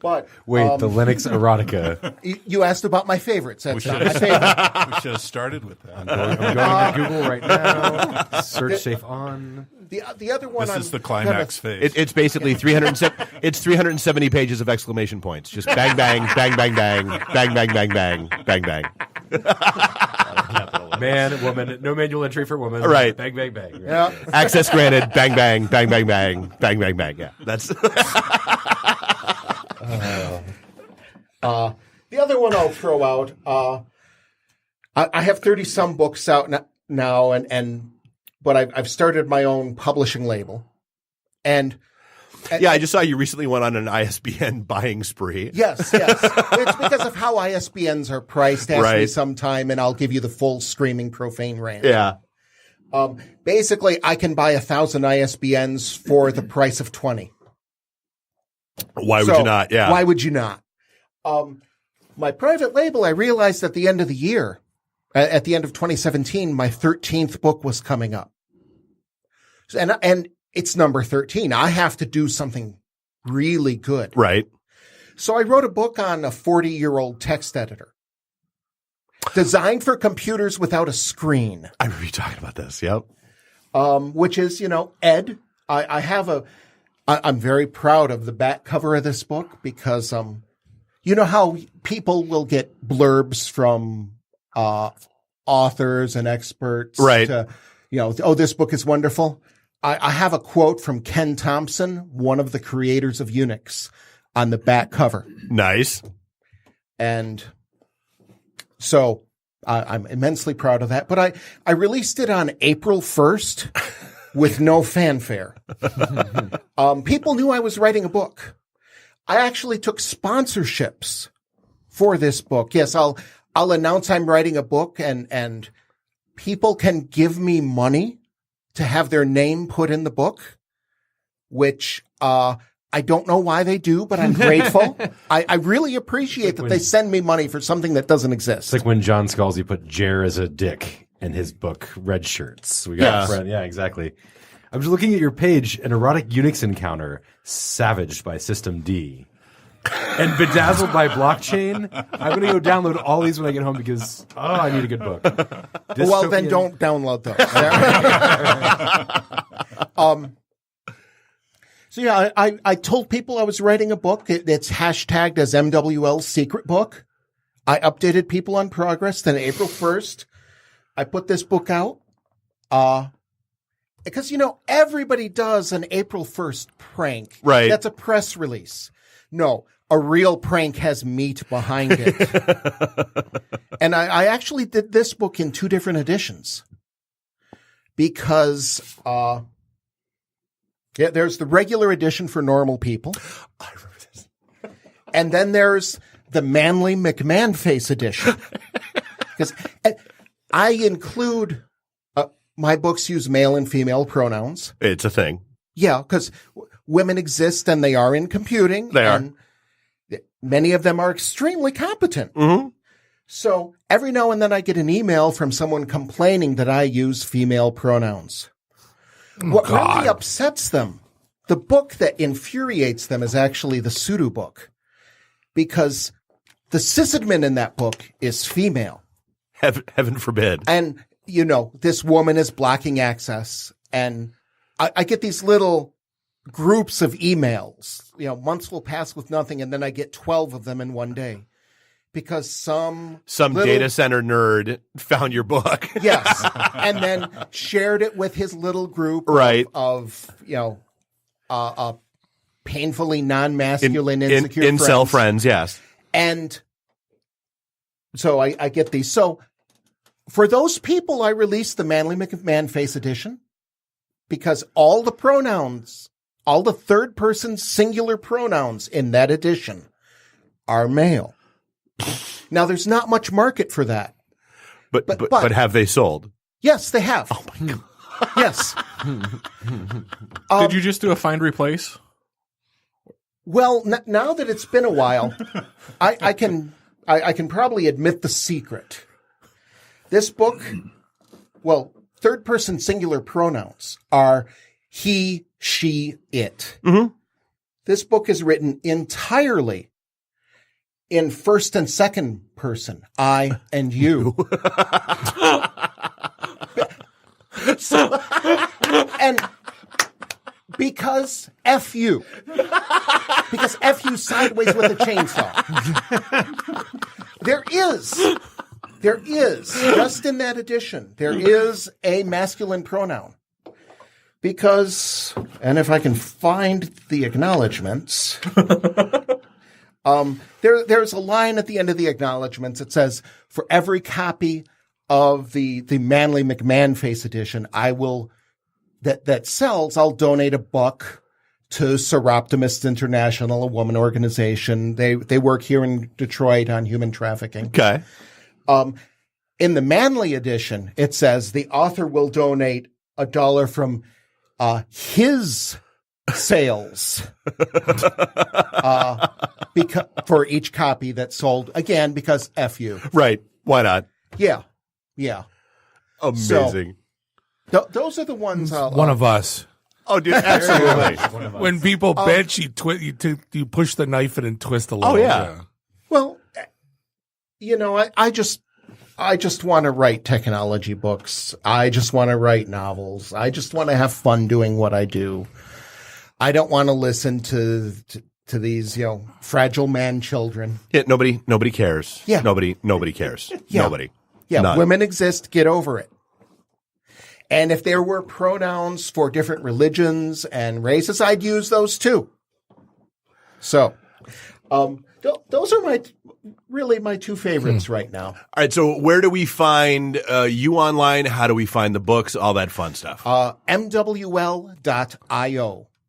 But wait, the Linux erotica. You asked about my favorites. That's not my favorite. We should have started with that. I'm going to Google right now. Search safe on. The other one. This is the climax phase. It's basically 370 pages of exclamation points. Just bang bang bang bang bang bang bang bang bang bang bang. Man, woman, no manual entry for woman. Right. Bang bang bang. Right. Yeah. Access granted. Bang bang bang bang bang bang bang bang. Yeah, that's. The other one I'll throw out. I have 30-some books out now, but I've started my own publishing label, and I just saw you recently went on an ISBN buying spree. Yes. It's because of how ISBNs are priced. Ask me sometime, and I'll give you the full screaming profane rant. Yeah. Basically, I can buy 1,000 ISBNs for the price of 20. Why would you not? Yeah. Why would you not? My private label, I realized at the end of the year, at the end of 2017, my 13th book was coming up. And it's number 13. I have to do something really good. Right. So I wrote a book on a 40-year-old text editor designed for computers without a screen. I remember you talking about this. Yep. Which is, Ed. I'm very proud of the back cover of this book because, you know how people will get blurbs from authors and experts, right? This book is wonderful. I have a quote from Ken Thompson, one of the creators of Unix, on the back cover. Nice. And so I'm immensely proud of that. But I released it on April 1st. With no fanfare. People knew I was writing a book. I actually took sponsorships for this book. Yes, I'll announce I'm writing a book and people can give me money to have their name put in the book, which I don't know why they do, but I'm grateful. I really appreciate that they send me money for something that doesn't exist. It's like when John Scalzi put Jer as a dick in his book, Red Shirts. We got a friend. Yeah, exactly. I'm just looking at your page, an erotic Unix encounter, savaged by System D, and bedazzled by blockchain. I'm going to go download all these when I get home because, I need a good book. Well, then don't download those. So yeah, I told people I was writing a book. It's hashtagged as MWL Secret Book. I updated people on progress. Then April 1st, I put this book out. Because, everybody does an April 1st prank. Right. That's a press release. No, a real prank has meat behind it. And I actually did this book in 2 different editions. Because, there's the regular edition for normal people. I remember this. And then there's the Manly McMahon Face edition. Because I include... my books use male and female pronouns. It's a thing. Yeah, because women exist and they are in computing. They are. And many of them are extremely competent. Mm-hmm. So every now and then I get an email from someone complaining that I use female pronouns. What really upsets them, the book that infuriates them, is actually the Sudo book, because the sysadmin in that book is female. Heaven forbid. And, you know, this woman is blocking access, and I get these little groups of emails. You know, months will pass with nothing, and then I get 12 of them in one day. Because some data center nerd found your book. Yes. And then shared it with his little group of you know, painfully non-masculine, insecure incel friends, yes. And so I get these. So for those people, I released the Manly McMahon Face Edition, because all the pronouns, all the third-person singular pronouns in that edition are male. Now, there's not much market for that. But have they sold? Yes, they have. Oh, my God. Yes. Did you just do a find replace? Well, now that it's been a while, I can probably admit the secret. This book, well, third-person singular pronouns are he, she, it. Mm-hmm. This book is written entirely in first and second person, I and you. And because F you. Because F you sideways with a chainsaw. There is, just in that edition, there is a masculine pronoun. Because, and if I can find the acknowledgments... There's a line at the end of the acknowledgments. It says, for every copy of the Manly McMahon Face Edition, that sells, I'll donate $1 to Seroptimist International, a woman organization. They work here in Detroit on human trafficking. Okay. In the Manly edition, it says the author will donate $1 from his sales for each copy that's sold, again, because F you. Right. Why not? Yeah. Amazing. So, those are the ones. One of us. Oh, dude, absolutely. When people bench, you push the knife in and twist a little. Oh, yeah. Well, you know, I just want to write technology books. I just want to write novels. I just want to have fun doing what I do. I don't want to listen to these, you know, fragile man children. Yeah, nobody cares. Yeah. Nobody cares. Yeah. Nobody. Yeah, None. Women exist. Get over it. And if there were pronouns for different religions and races, I'd use those too. So, those are my two favorites right now. All right. So where do we find you online? How do we find the books? All that fun stuff. MWL.io.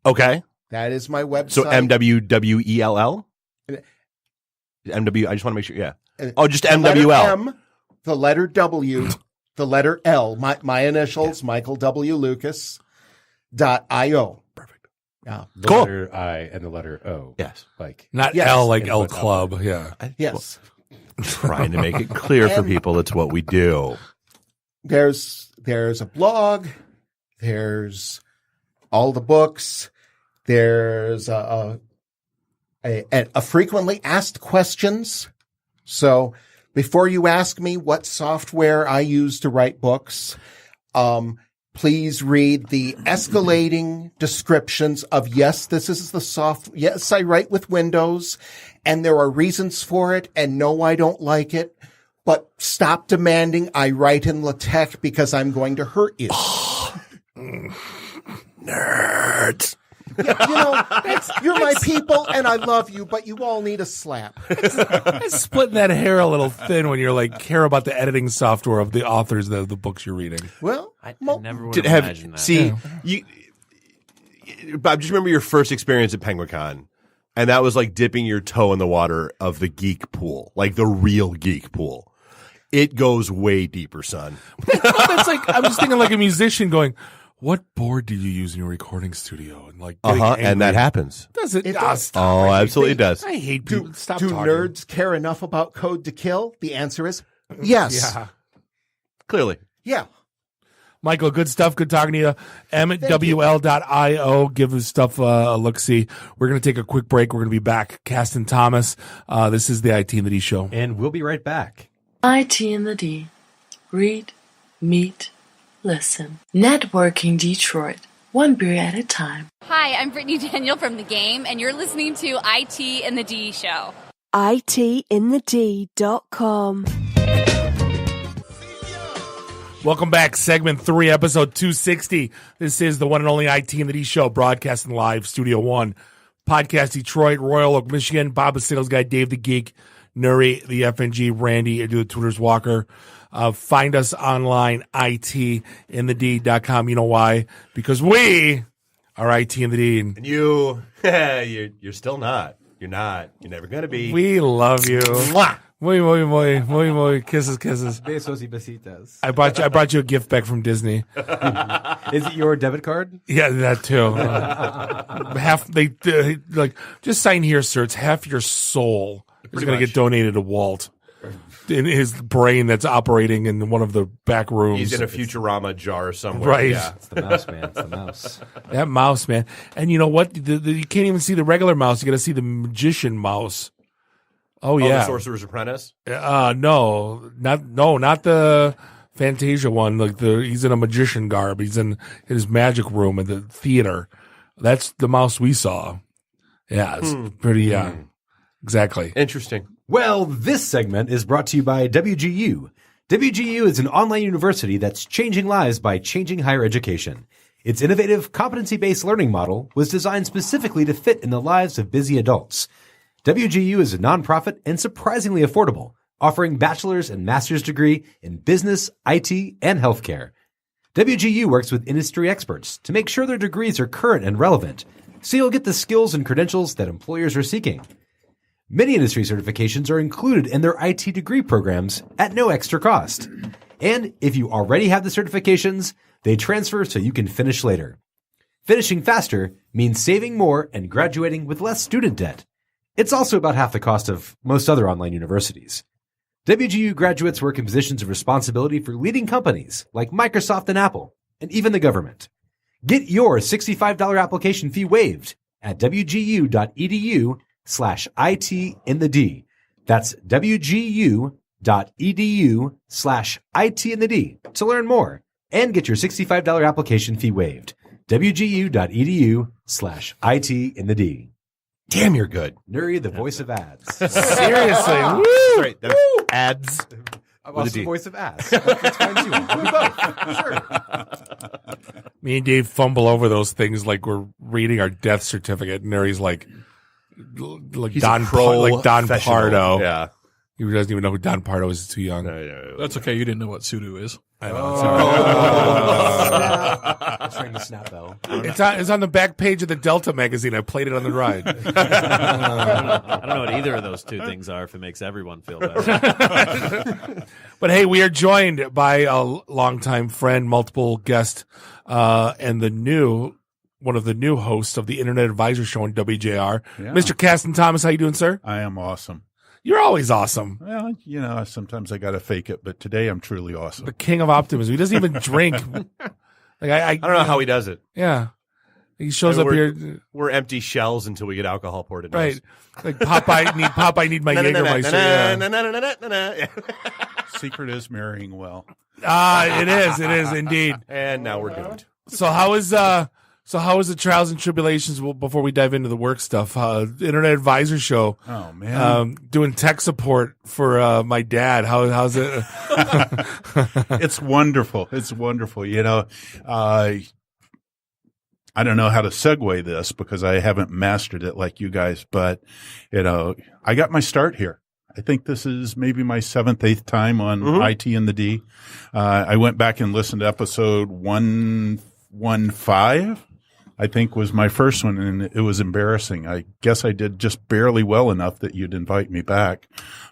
Okay. That is my website. So MWWELL? MW, I just want to make sure. Yeah. Oh, just MWL. M, the letter W, the letter L, my initials, Michael W. Lucas, .io. Perfect. Yeah. The letter I and the letter O. Yes. Like not L like L Club. Yeah. Yes. I'm trying to make it clear for people it's what we do. There's a blog. There's all the books. There's a frequently asked questions. So before you ask me what software I use to write books, please read the escalating descriptions of, yes, this is the software. Yes, I write with Windows and there are reasons for it. And no, I don't like it. But stop demanding I write in LaTeX because I'm going to hurt you. Nerds. Yeah, you know, you're my people and I love you, but you all need a slap. It's splitting that hair a little thin when you're like care about the editing software of the authors of the books you're reading. Well, I never would have imagined that. See, Bob, just remember your first experience at PenguinCon, and that was like dipping your toe in the water of the geek pool, like the real geek pool. It goes way deeper, son. That's like, I'm just thinking like a musician going, What board do you use in your recording studio? And like, and that happens. Does it? It does. Stop. Oh, absolutely does. I hate people. Stop Do talking. nerds care enough about Code to Kill? The answer is yes. Yeah. Clearly. Yeah. Michael, good stuff. Good talking to you. MWL.io. Give his stuff a look-see. We're going to take a quick break. We're going to be back. Caston Thomas. This is the IT and the D Show. And we'll be right back. IT and the D. Read, meet, listen. Networking Detroit. One beer at a time. Hi, I'm Brittany Daniel from The Game, and you're listening to IT and the D Show. ITinthed.com. Welcome back. Segment 3, episode 260. This is the one and only IT and the D Show, broadcasting live, Studio One. Podcast Detroit, Royal Oak, Michigan. Bob, the sales guy, Dave the Geek, Nuri, the FNG, Randy, I do the Tutors Walker. Find us online, itinthed.com. You know why? Because we are IT and the D. And you're still not. You're not. You're never going to be. We love you. Mwah! Muy, kisses. Besos y besitas. I brought you a gift back from Disney. Is it your debit card? Yeah, that too. Just sign here, sir. It's half your soul is going to get donated to Walt in his brain that's operating in one of the back rooms. He's in a Futurama jar somewhere. Right. Yeah. It's the mouse, man. It's the mouse. That mouse, man. And you know what? You can't even see the regular mouse. You got to see the magician mouse. Oh yeah, The Sorcerer's Apprentice. No, not the Fantasia one. Like he's in a magician garb. He's in his magic room at the theater. That's the mouse we saw. Yeah, it's pretty. Yeah, exactly. Interesting. Well, this segment is brought to you by WGU. WGU is an online university that's changing lives by changing higher education. Its innovative, competency-based learning model was designed specifically to fit in the lives of busy adults. WGU is a nonprofit and surprisingly affordable, offering bachelor's and master's degree in business, IT, and healthcare. WGU works with industry experts to make sure their degrees are current and relevant, so you'll get the skills and credentials that employers are seeking. Many industry certifications are included in their IT degree programs at no extra cost. And if you already have the certifications, they transfer so you can finish later. Finishing faster means saving more and graduating with less student debt. It's also about half the cost of most other online universities. WGU graduates work in positions of responsibility for leading companies like Microsoft and Apple, and even the government. Get your $65 application fee waived at wgu.edu/IT-in-the-D. That's wgu.edu/IT-in-the-D to learn more and get your $65 application fee waived. wgu.edu/IT-in-the-D. Damn, you're good. Nuri, the voice of ads. Seriously. Woo! That's right. That's ads. I'm also the voice of ads. That's fine too. We'll do both. Sure. Me and Dave fumble over those things like we're reading our death certificate. And Nuri's like He's Don a pro like Don professional. Pardo. Yeah. He doesn't even know who Don Pardo is. He's too young. That's okay. You didn't know what sudo is. I know. I was trying to snap though. It's on the back page of the Delta magazine. I played it on the ride. I don't know what either of those two things are if it makes everyone feel better. But hey, we are joined by a longtime friend, multiple guest, and one of the new hosts of the Internet Advisor Show on WJR, Yeah. Mr. Caston Thomas. How you doing, sir? I am awesome. You're always awesome. Well, sometimes I got to fake it, but today I'm truly awesome. The king of optimism. He doesn't even drink. I don't know how he does it. Yeah. He shows up here. We're empty shells until we get alcohol poured into Right. us. Like Popeye need my Jägermeister. Yeah. Secret is marrying well. It is indeed. And now we're doomed. So how is the trials and tribulations before we dive into the work stuff? Internet Advisor Show. Oh man. Doing tech support for my dad. How's it? It's wonderful. It's wonderful. I don't know how to segue this because I haven't mastered it like you guys, but I got my start here. I think this is maybe my 7th, 8th time on IT and the D. I went back and listened to episode 115, I think was my first one, and it was embarrassing. I guess I did just barely well enough that you'd invite me back,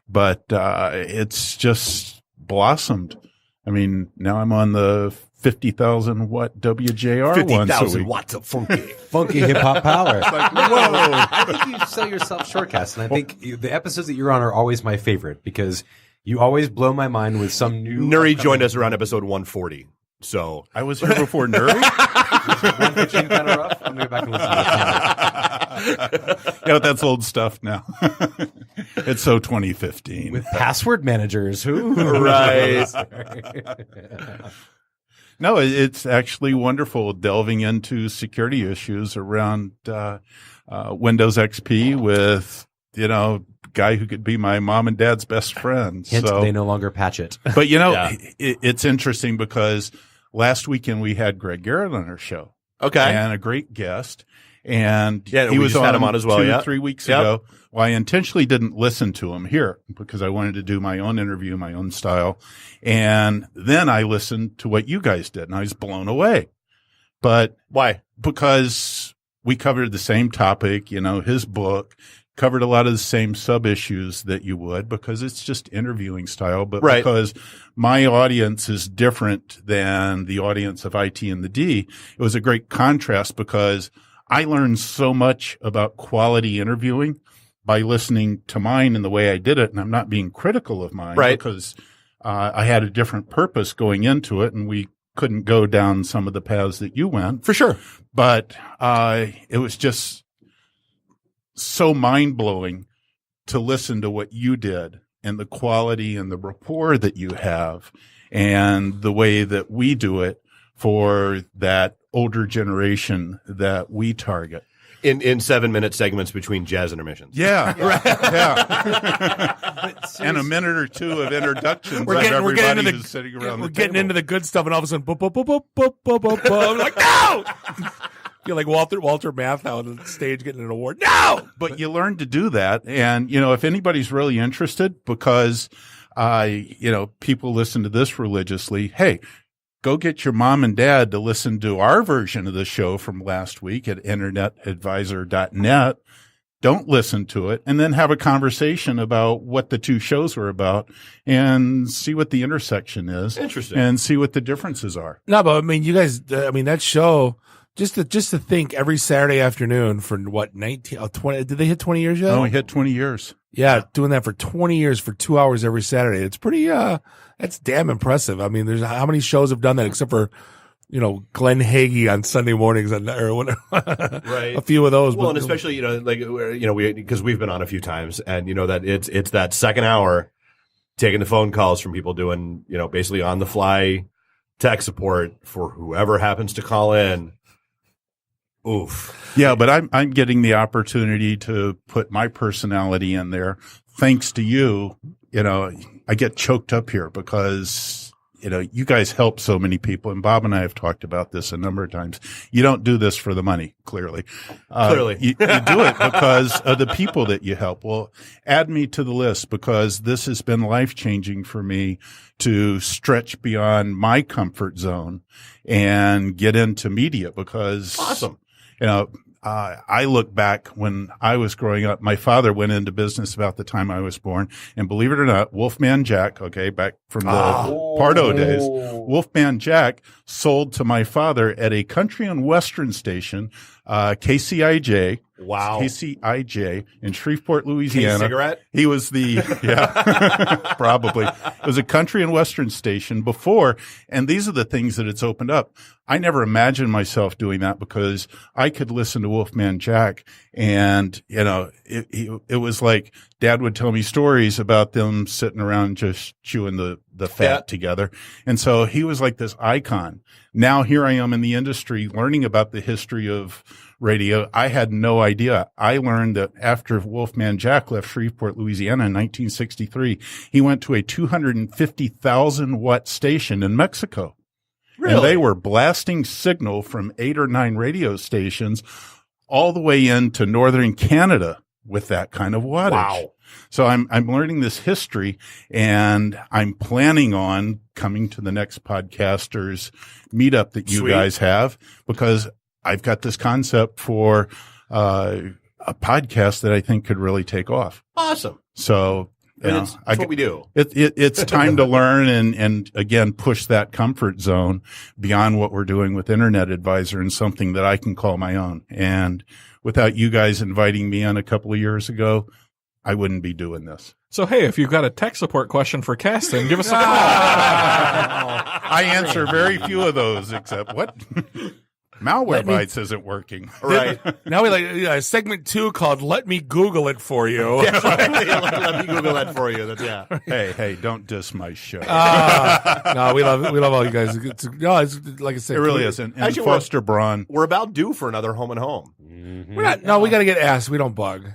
but it's just blossomed. I mean, now I'm on the 50,000 watt WJR once a 50,000 week. watts of funky. Funky hip hop power. It's like, whoa. I think you sell yourself short, Caston. I think the episodes that you're on are always my favorite because you always blow my mind with some new. Nuri joined us around episode 140. So I was here before Nuri. 115 kind of rough. I'm going to go back and listen to this. Yeah, but that's old stuff now. It's so 2015. With password managers. Who? Right. No, it's actually wonderful delving into security issues around Windows XP with, guy who could be my mom and dad's best friend. Hint, so they no longer patch it. But, it's interesting because last weekend we had Greg Garrett on our show. Okay. And a great guest. And yeah, he was had him on as well, 3 weeks ago. Well, I intentionally didn't listen to him here because I wanted to do my own interview, my own style. And then I listened to what you guys did and I was blown away. But why? Because we covered the same topic, his book, covered a lot of the same sub issues that you would because it's just interviewing style, but because my audience is different than the audience of IT and the D, it was a great contrast because I learned so much about quality interviewing by listening to mine and the way I did it. And I'm not being critical of mine because I had a different purpose going into it and we couldn't go down some of the paths that you went. For sure. But it was just so mind-blowing to listen to what you did and the quality and the rapport that you have and the way that we do it for that older generation that we target. In 7-minute segments between jazz intermissions. Yeah. And a minute or two of introductions of everybody who's sitting around the table. We're getting into the good stuff and all of a sudden, boop, boop, boop, boop, boop, boop, boop, boop. I'm like, no! Feel like Walter Matthau on the stage getting an award. No! But you learn to do that. And, if anybody's really interested, because, people listen to this religiously, hey, go get your mom and dad to listen to our version of the show from last week at internetadvisor.net. Don't listen to it and then have a conversation about what the two shows were about and see what the intersection is. Interesting. And see what the differences are. No, but you guys, that show, just to think every Saturday afternoon for 20, did they hit 20 years yet? Oh, we hit 20 years. Yeah, doing that for 20 years for 2 hours every Saturday. It's pretty, that's damn impressive. There's how many shows have done that except for, Glenn Hagee on Sunday mornings or whatever. Right. A few of those. Well, and especially, because we've been on a few times and that it's that second hour taking the phone calls from people doing, basically on the fly tech support for whoever happens to call in. Oof. Yeah, but I'm getting the opportunity to put my personality in there. Thanks to you, I get choked up here because, you guys help so many people. And Bob and I have talked about this a number of times. You don't do this for the money, clearly. You do it because of the people that you help. Well, add me to the list because this has been life-changing for me to stretch beyond my comfort zone and get into media because awesome. I look back when I was growing up, my father went into business about the time I was born. And believe it or not, Wolfman Jack, back from the Pardo days, Wolfman Jack sold to my father at a country and western station, KCIJ. Wow. KCIJ in Shreveport, Louisiana. Cigarette? He was probably. It was a country and western station before. And these are the things that it's opened up. I never imagined myself doing that because I could listen to Wolfman Jack and, it was like Dad would tell me stories about them sitting around just chewing the fat together. And so he was like this icon. Now here I am in the industry learning about the history of radio. I had no idea. I learned that after Wolfman Jack left Shreveport, Louisiana in 1963, he went to a 250,000 watt station in Mexico. Really? And they were blasting signal from 8 or 9 radio stations all the way into northern Canada with that kind of wattage. Wow. So I'm learning this history and I'm planning on coming to the next podcasters meetup that you guys have because I've got this concept for a podcast that I think could really take off. Awesome. So, It's what we do. It's time to learn and again, push that comfort zone beyond what we're doing with Internet Advisor and something that I can call my own. And without you guys inviting me on a couple of years ago, I wouldn't be doing this. So, hey, if you've got a tech support question for Caston, give us a call. I answer very few of those, except what? Malwarebytes isn't working. Right. Now we segment 2 called "Let Me Google It For You." Let me Google that for you. Hey, don't diss my show. No, we love all you guys. It's like I said, it really is. And Actually, Foster Braun. We're about due for another Home and Home. We're not. No, we got to get asked. We don't bug.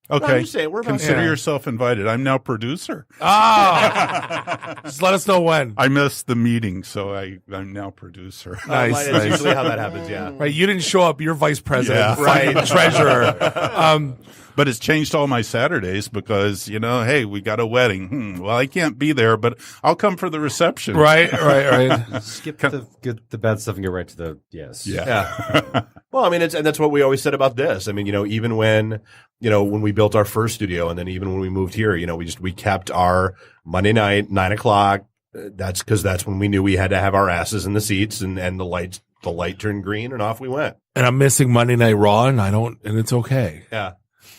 Okay. No, I'm just saying, consider yourself invited. I'm now producer. Just let us know when. I missed the meeting, so I'm now producer. Nice. That's usually how that happens, yeah. Right, you didn't show up. You're vice president, right? Treasurer. But it's changed all my Saturdays because, hey, we got a wedding. Well, I can't be there, but I'll come for the reception. Right. Skip the bad stuff and get right to the yes. Yeah. Well, I mean, and that's what we always said about this. I mean, even when we built our first studio and then even when we moved here, we kept our Monday night, 9:00. That's because that's when we knew we had to have our asses in the seats and the light turned green and off we went. And I'm missing Monday Night Raw and it's okay. Yeah.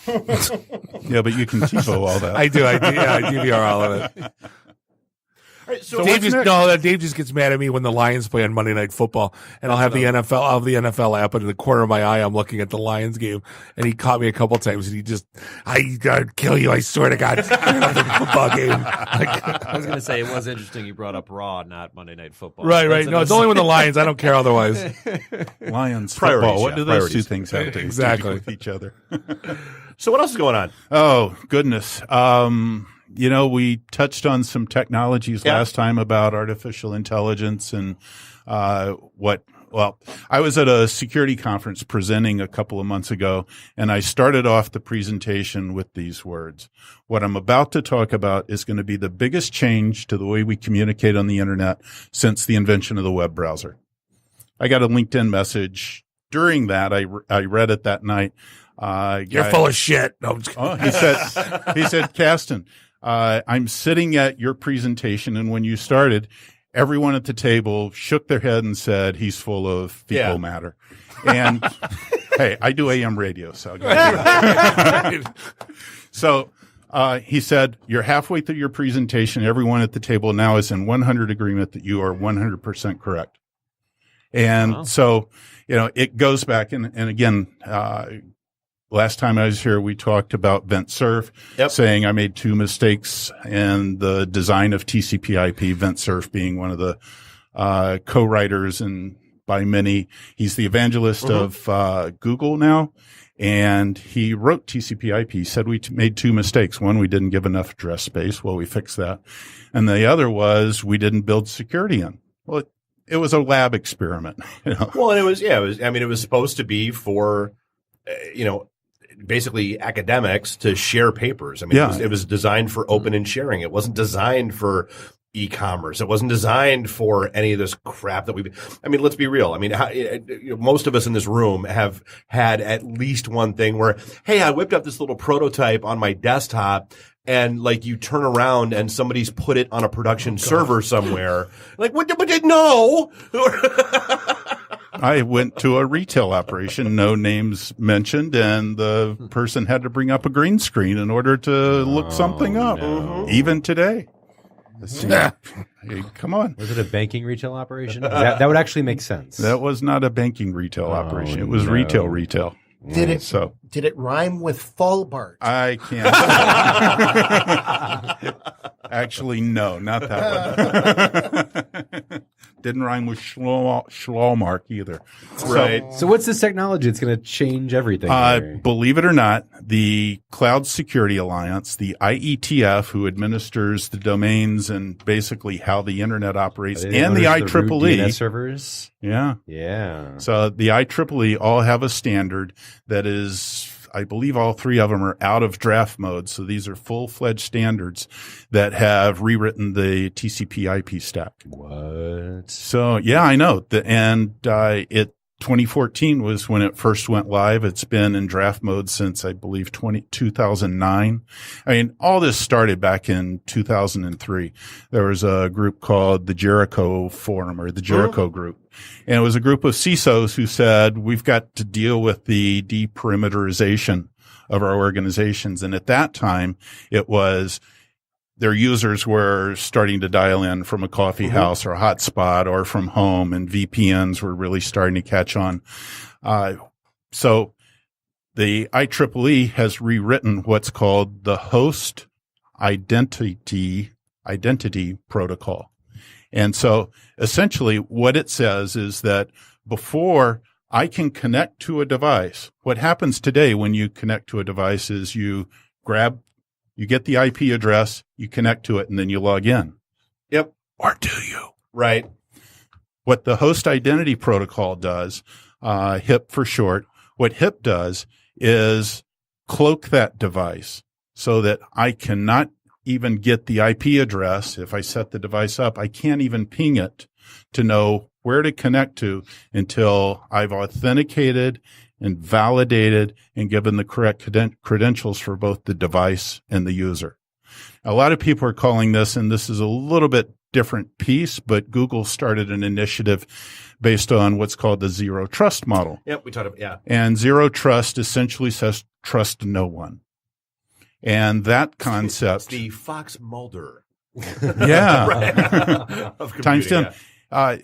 Yeah, but you can TiVo all that. I do. I DVR all of it. Right, so Dave just gets mad at me when the Lions play on Monday Night Football, and I'll have the NFL app, and in the corner of my eye, I'm looking at the Lions game, and he caught me a couple times, and I gotta kill you, I swear to God, the football game. I was gonna say it was interesting you brought up Raw, not Monday Night Football. Right. No, it's only with the Lions. I don't care otherwise. Lions Priorities, football. What do those priorities. two things have to do with each other? So what else is going on? Oh goodness. We touched on some technologies last time about artificial intelligence and I was at a security conference presenting a couple of months ago, and I started off the presentation with these words. What I'm about to talk about is going to be the biggest change to the way we communicate on the Internet since the invention of the web browser. I got a LinkedIn message during that. I read it that night. You're full of shit. No, he said, Caston, I'm sitting at your presentation, and when you started, everyone at the table shook their head and said he's full of fecal matter. And hey, I do AM radio, so he said, you're halfway through your presentation. Everyone at the table now is in 100 agreement that you are 100% correct. And so, it goes back and again, last time I was here, we talked about VentSurf, saying I made 2 mistakes in the design of TCP/IP, VentSurf being one of the co-writers, and by many, he's the evangelist of Google now, and he wrote TCP/IP. He said we made 2 mistakes. One, we didn't give enough address space. Well, we fixed that. And the other was we didn't build security in. Well, it was a lab experiment. Well, and it was supposed to be for, basically academics to share papers. I mean, it was designed for open and sharing. It wasn't designed for e-commerce. It wasn't designed for any of this crap that let's be real. I mean, most of us in this room have had at least one thing where, hey, I whipped up this little prototype on my desktop, and you turn around and somebody's put it on a production server somewhere. What? No. I went to a retail operation, no names mentioned, and the person had to bring up a green screen in order to look something up. No. Even today. Hey, come on. Was it a banking retail operation? That would actually make sense. That was not a banking retail operation. It was retail. Did it rhyme with Fallbart? I can't. Actually, no, not that one. Didn't rhyme with Schlaumark either. Right. So what's this technology? It's going to change everything. Believe it or not, the Cloud Security Alliance, the IETF, who administers the domains and basically how the Internet operates, and the IEEE. DNS servers? Yeah. So the IEEE all have a standard that is, I believe all 3 of them are out of draft mode. So these are full-fledged standards that have rewritten the TCP/IP stack. What? So yeah, I know. 2014 was when it first went live. It's been in draft mode since, I believe, 2009. I mean, all this started back in 2003. There was a group called the Jericho Forum or the Jericho Group. And it was a group of CISOs who said, we've got to deal with the deperimeterization of our organizations. And at that time, it was their users were starting to dial in from a coffee house or a hotspot or from home, and VPNs were really starting to catch on. So the IEEE has rewritten what's called the Host Identity Protocol. And so essentially what it says is that before I can connect to a device, what happens today when you connect to a device is you get the IP address, you connect to it, and then you log in. Yep. Or do you? Right. What the Host Identity Protocol does, HIP for short, what HIP does is cloak that device so that I cannot even get the IP address. If I set the device up, I can't even ping it to know where to connect to until I've authenticated and validated and given the correct credentials for both the device and the user. A lot of people are calling this, and this is a little bit different piece, but Google started an initiative based on what's called the zero trust model. Yep, we talked about, yeah. And zero trust essentially says trust no one. And that concept. It's the Fox Mulder. Yeah. Of Times 10. yeah.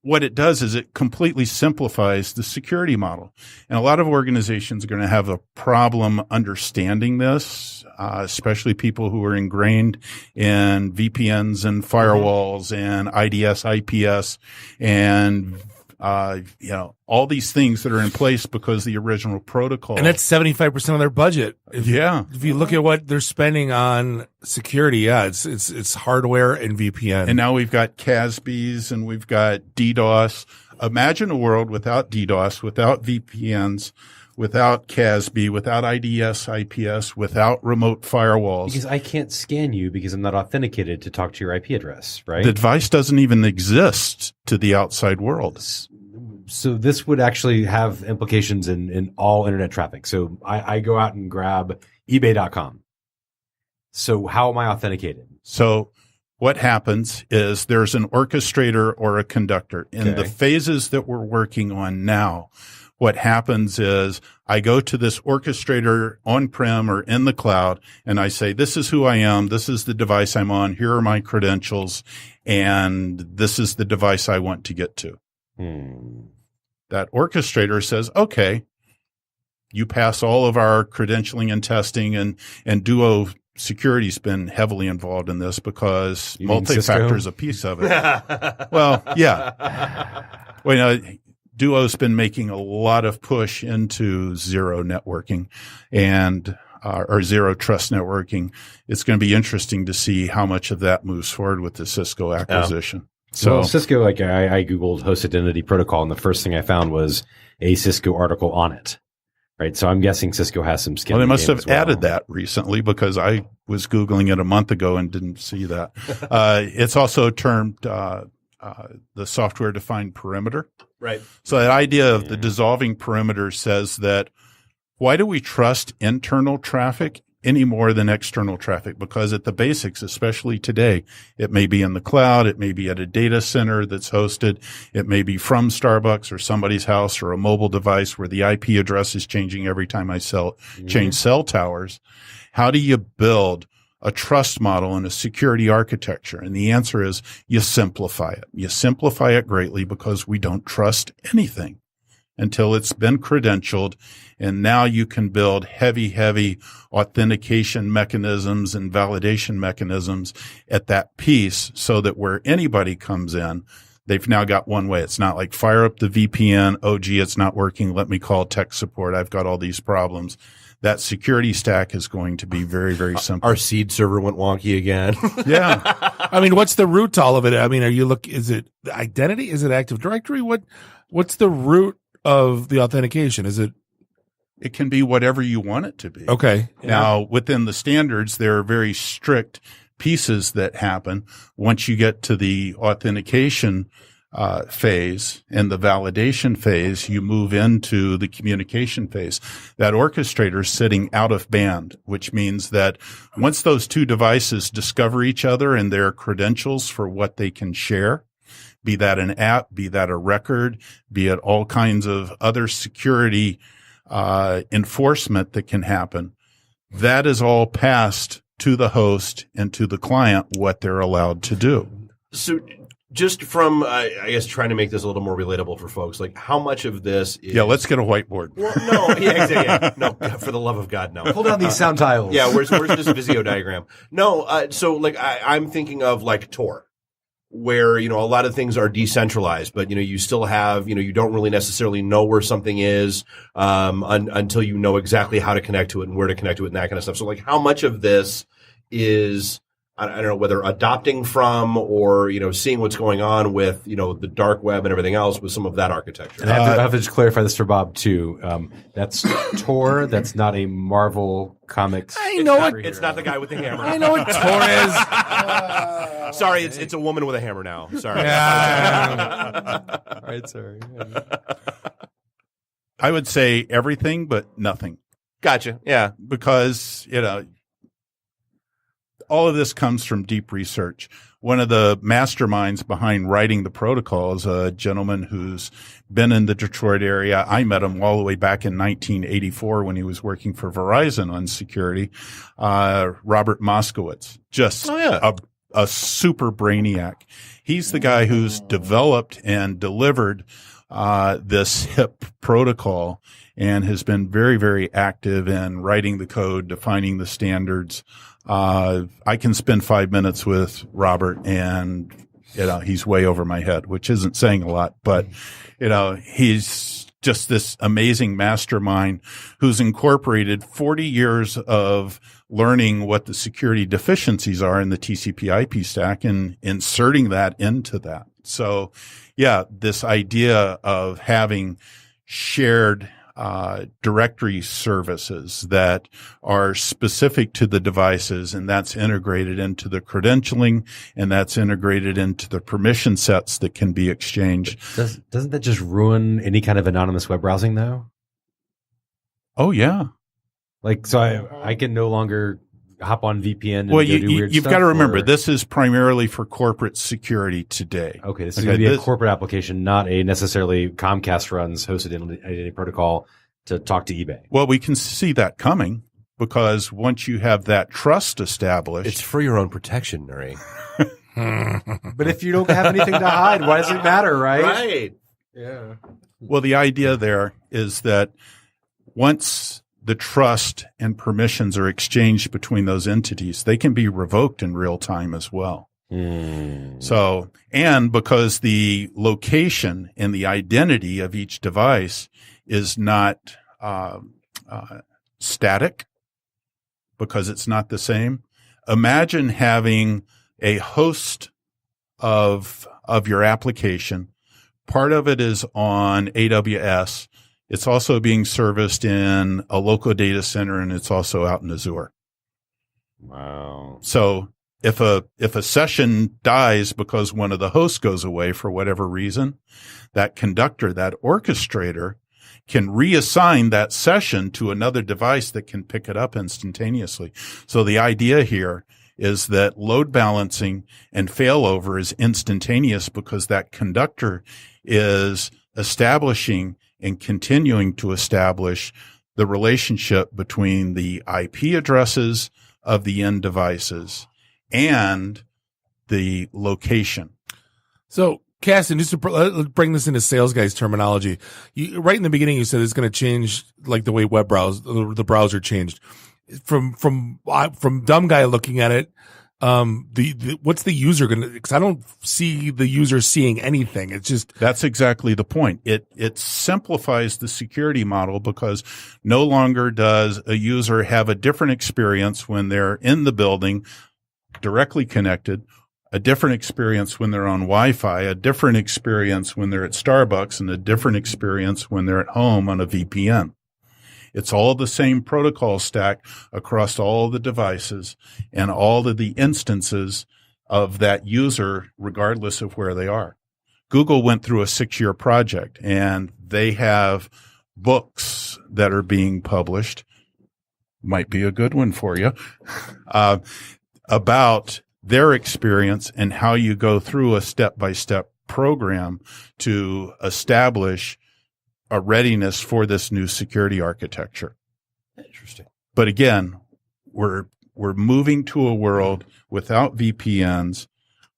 What it does is it completely simplifies the security model. And a lot of organizations are going to have a problem understanding this, especially people who are ingrained in VPNs and firewalls and IDS, IPS, and all these things that are in place because the original protocol. And that's 75% of their budget. If you look at what they're spending on security, it's hardware and VPN. And now we've got CASBs and we've got DDoS. Imagine a world without DDoS, without VPNs, without CASB, without IDS, IPS, without remote firewalls. Because I can't scan you because I'm not authenticated to talk to your IP address, right? The device doesn't even exist to the outside world. So this would actually have implications in all internet traffic. So I go out and grab eBay.com. So how am I authenticated? So what happens is there's an orchestrator or a conductor. In the phases that we're working on now, what happens is I go to this orchestrator on-prem or in the cloud, and I say, this is who I am. This is the device I'm on. Here are my credentials. And this is the device I want to get to. That orchestrator says, okay, you pass all of our credentialing and testing, and Duo Security's been heavily involved in this because multi-factor is a piece of it. Well, yeah. Well, Duo's been making a lot of push into zero networking and or zero trust networking. It's going to be interesting to see how much of that moves forward with the Cisco acquisition. So Cisco, I Googled host identity protocol, and the first thing I found was a Cisco article on it. Right. So I'm guessing Cisco has some skin. Well, they in the must game have as well. added that recently because I was Googling it a month ago and didn't see that. It's also termed the software defined perimeter. Right. So that idea of the dissolving perimeter says that why do we trust internal traffic any more than external traffic? Because at the basics, especially today, it may be in the cloud, it may be at a data center that's hosted, it may be from Starbucks or somebody's house or a mobile device where the IP address is changing every time I change cell towers. How do you build a trust model and a security architecture? And the answer is you simplify it. You simplify it greatly because we don't trust anything until it's been credentialed. And now you can build heavy authentication mechanisms and validation mechanisms at that piece so that where anybody comes in, they've now got one way. It's not like fire up the VPN. Oh, gee, it's not working. Let me call tech support. I've got all these problems. That security stack is going to be very, very simple. Our seed server went wonky again. Yeah. I mean, what's the root to all of it? I mean, is it identity? Is it Active Directory? What's the root of the authentication? It can be whatever you want it to be. Okay. Now, within the standards, there are very strict pieces that happen. Once you get to the authentication phase and the validation phase, you move into the communication phase. That orchestrator is sitting out of band, which means that once those two devices discover each other and their credentials for what they can share, be that an app, be that a record, be it all kinds of other security enforcement that can happen, that is all passed to the host and to the client what they're allowed to do. So just from, I guess, trying to make this a little more relatable for folks, like how much of this is... Yeah, let's get a whiteboard. Well, no, yeah, exactly. Yeah. No, for the love of God, no. Pull down these sound tiles. Yeah, where's this Visio diagram? No, so like I'm thinking of like Tor, where, a lot of things are decentralized, but, you still have, you don't really necessarily know where something is until you know exactly how to connect to it and where to connect to it and that kind of stuff. So like how much of this is... I don't know whether adopting from or, seeing what's going on with, the dark web and everything else with some of that architecture. And I have to just clarify this for Bob too. That's Tor. That's not a Marvel Comics. I know it. It's not the guy with the hammer. I know what Tor is. Sorry, it's a woman with a hammer now. Sorry. All right, sorry. I would say everything but nothing. Gotcha. Yeah. Because, all of this comes from deep research. One of the masterminds behind writing the protocol is a gentleman who's been in the Detroit area. I met him all the way back in 1984 when he was working for Verizon on security. Robert Moskowitz, just a super brainiac. He's the guy who's developed and delivered this HIP protocol and has been very, very active in writing the code, defining the standards. I can spend 5 minutes with Robert and, he's way over my head, which isn't saying a lot, but, he's just this amazing mastermind who's incorporated 40 years of learning what the security deficiencies are in the TCP IP stack and inserting that into that. So yeah, this idea of having shared directory services that are specific to the devices, and that's integrated into the credentialing, and that's integrated into the permission sets that can be exchanged. Doesn't that just ruin any kind of anonymous web browsing, though? Oh, yeah. Like, so I can no longer hop on VPN and well, do weird you've stuff, got to remember, this is primarily for corporate security today. Okay, this is going to be a corporate application, not a necessarily Comcast runs hosted identity protocol to talk to eBay. Well, we can see that coming because once you have that trust established... It's for your own protection, Nuri. But if you don't have anything to hide, why does it matter, right? Right. Yeah. Well, the idea there is that once the trust and permissions are exchanged between those entities, they can be revoked in real time as well. So, and because the location and the identity of each device is not static, because it's not the same. Imagine having a host of your application. Part of it is on AWS. It's also being serviced in a local data center, and it's also out in Azure. Wow. So if a session dies because one of the hosts goes away for whatever reason, that conductor, that orchestrator, can reassign that session to another device that can pick it up instantaneously. So the idea here is that load balancing and failover is instantaneous because that conductor is establishing and continuing to establish the relationship between the IP addresses of the end devices and the location. So, Caston, just to bring this into sales guys terminology, right in the beginning you said it's going to change like the way the browser changed. From dumb guy looking at it, what's the user going to, because I don't see the user seeing anything. It's just. That's exactly the point. It simplifies the security model because no longer does a user have a different experience when they're in the building directly connected, a different experience when they're on Wi-Fi, a different experience when they're at Starbucks, and a different experience when they're at home on a VPN. It's all the same protocol stack across all the devices and all of the instances of that user, regardless of where they are. Google went through a 6-year project, and they have books that are being published. Might be a good one for you, about their experience and how you go through a step-by-step program to establish a readiness for this new security architecture. Interesting. But again, we're moving to a world without VPNs,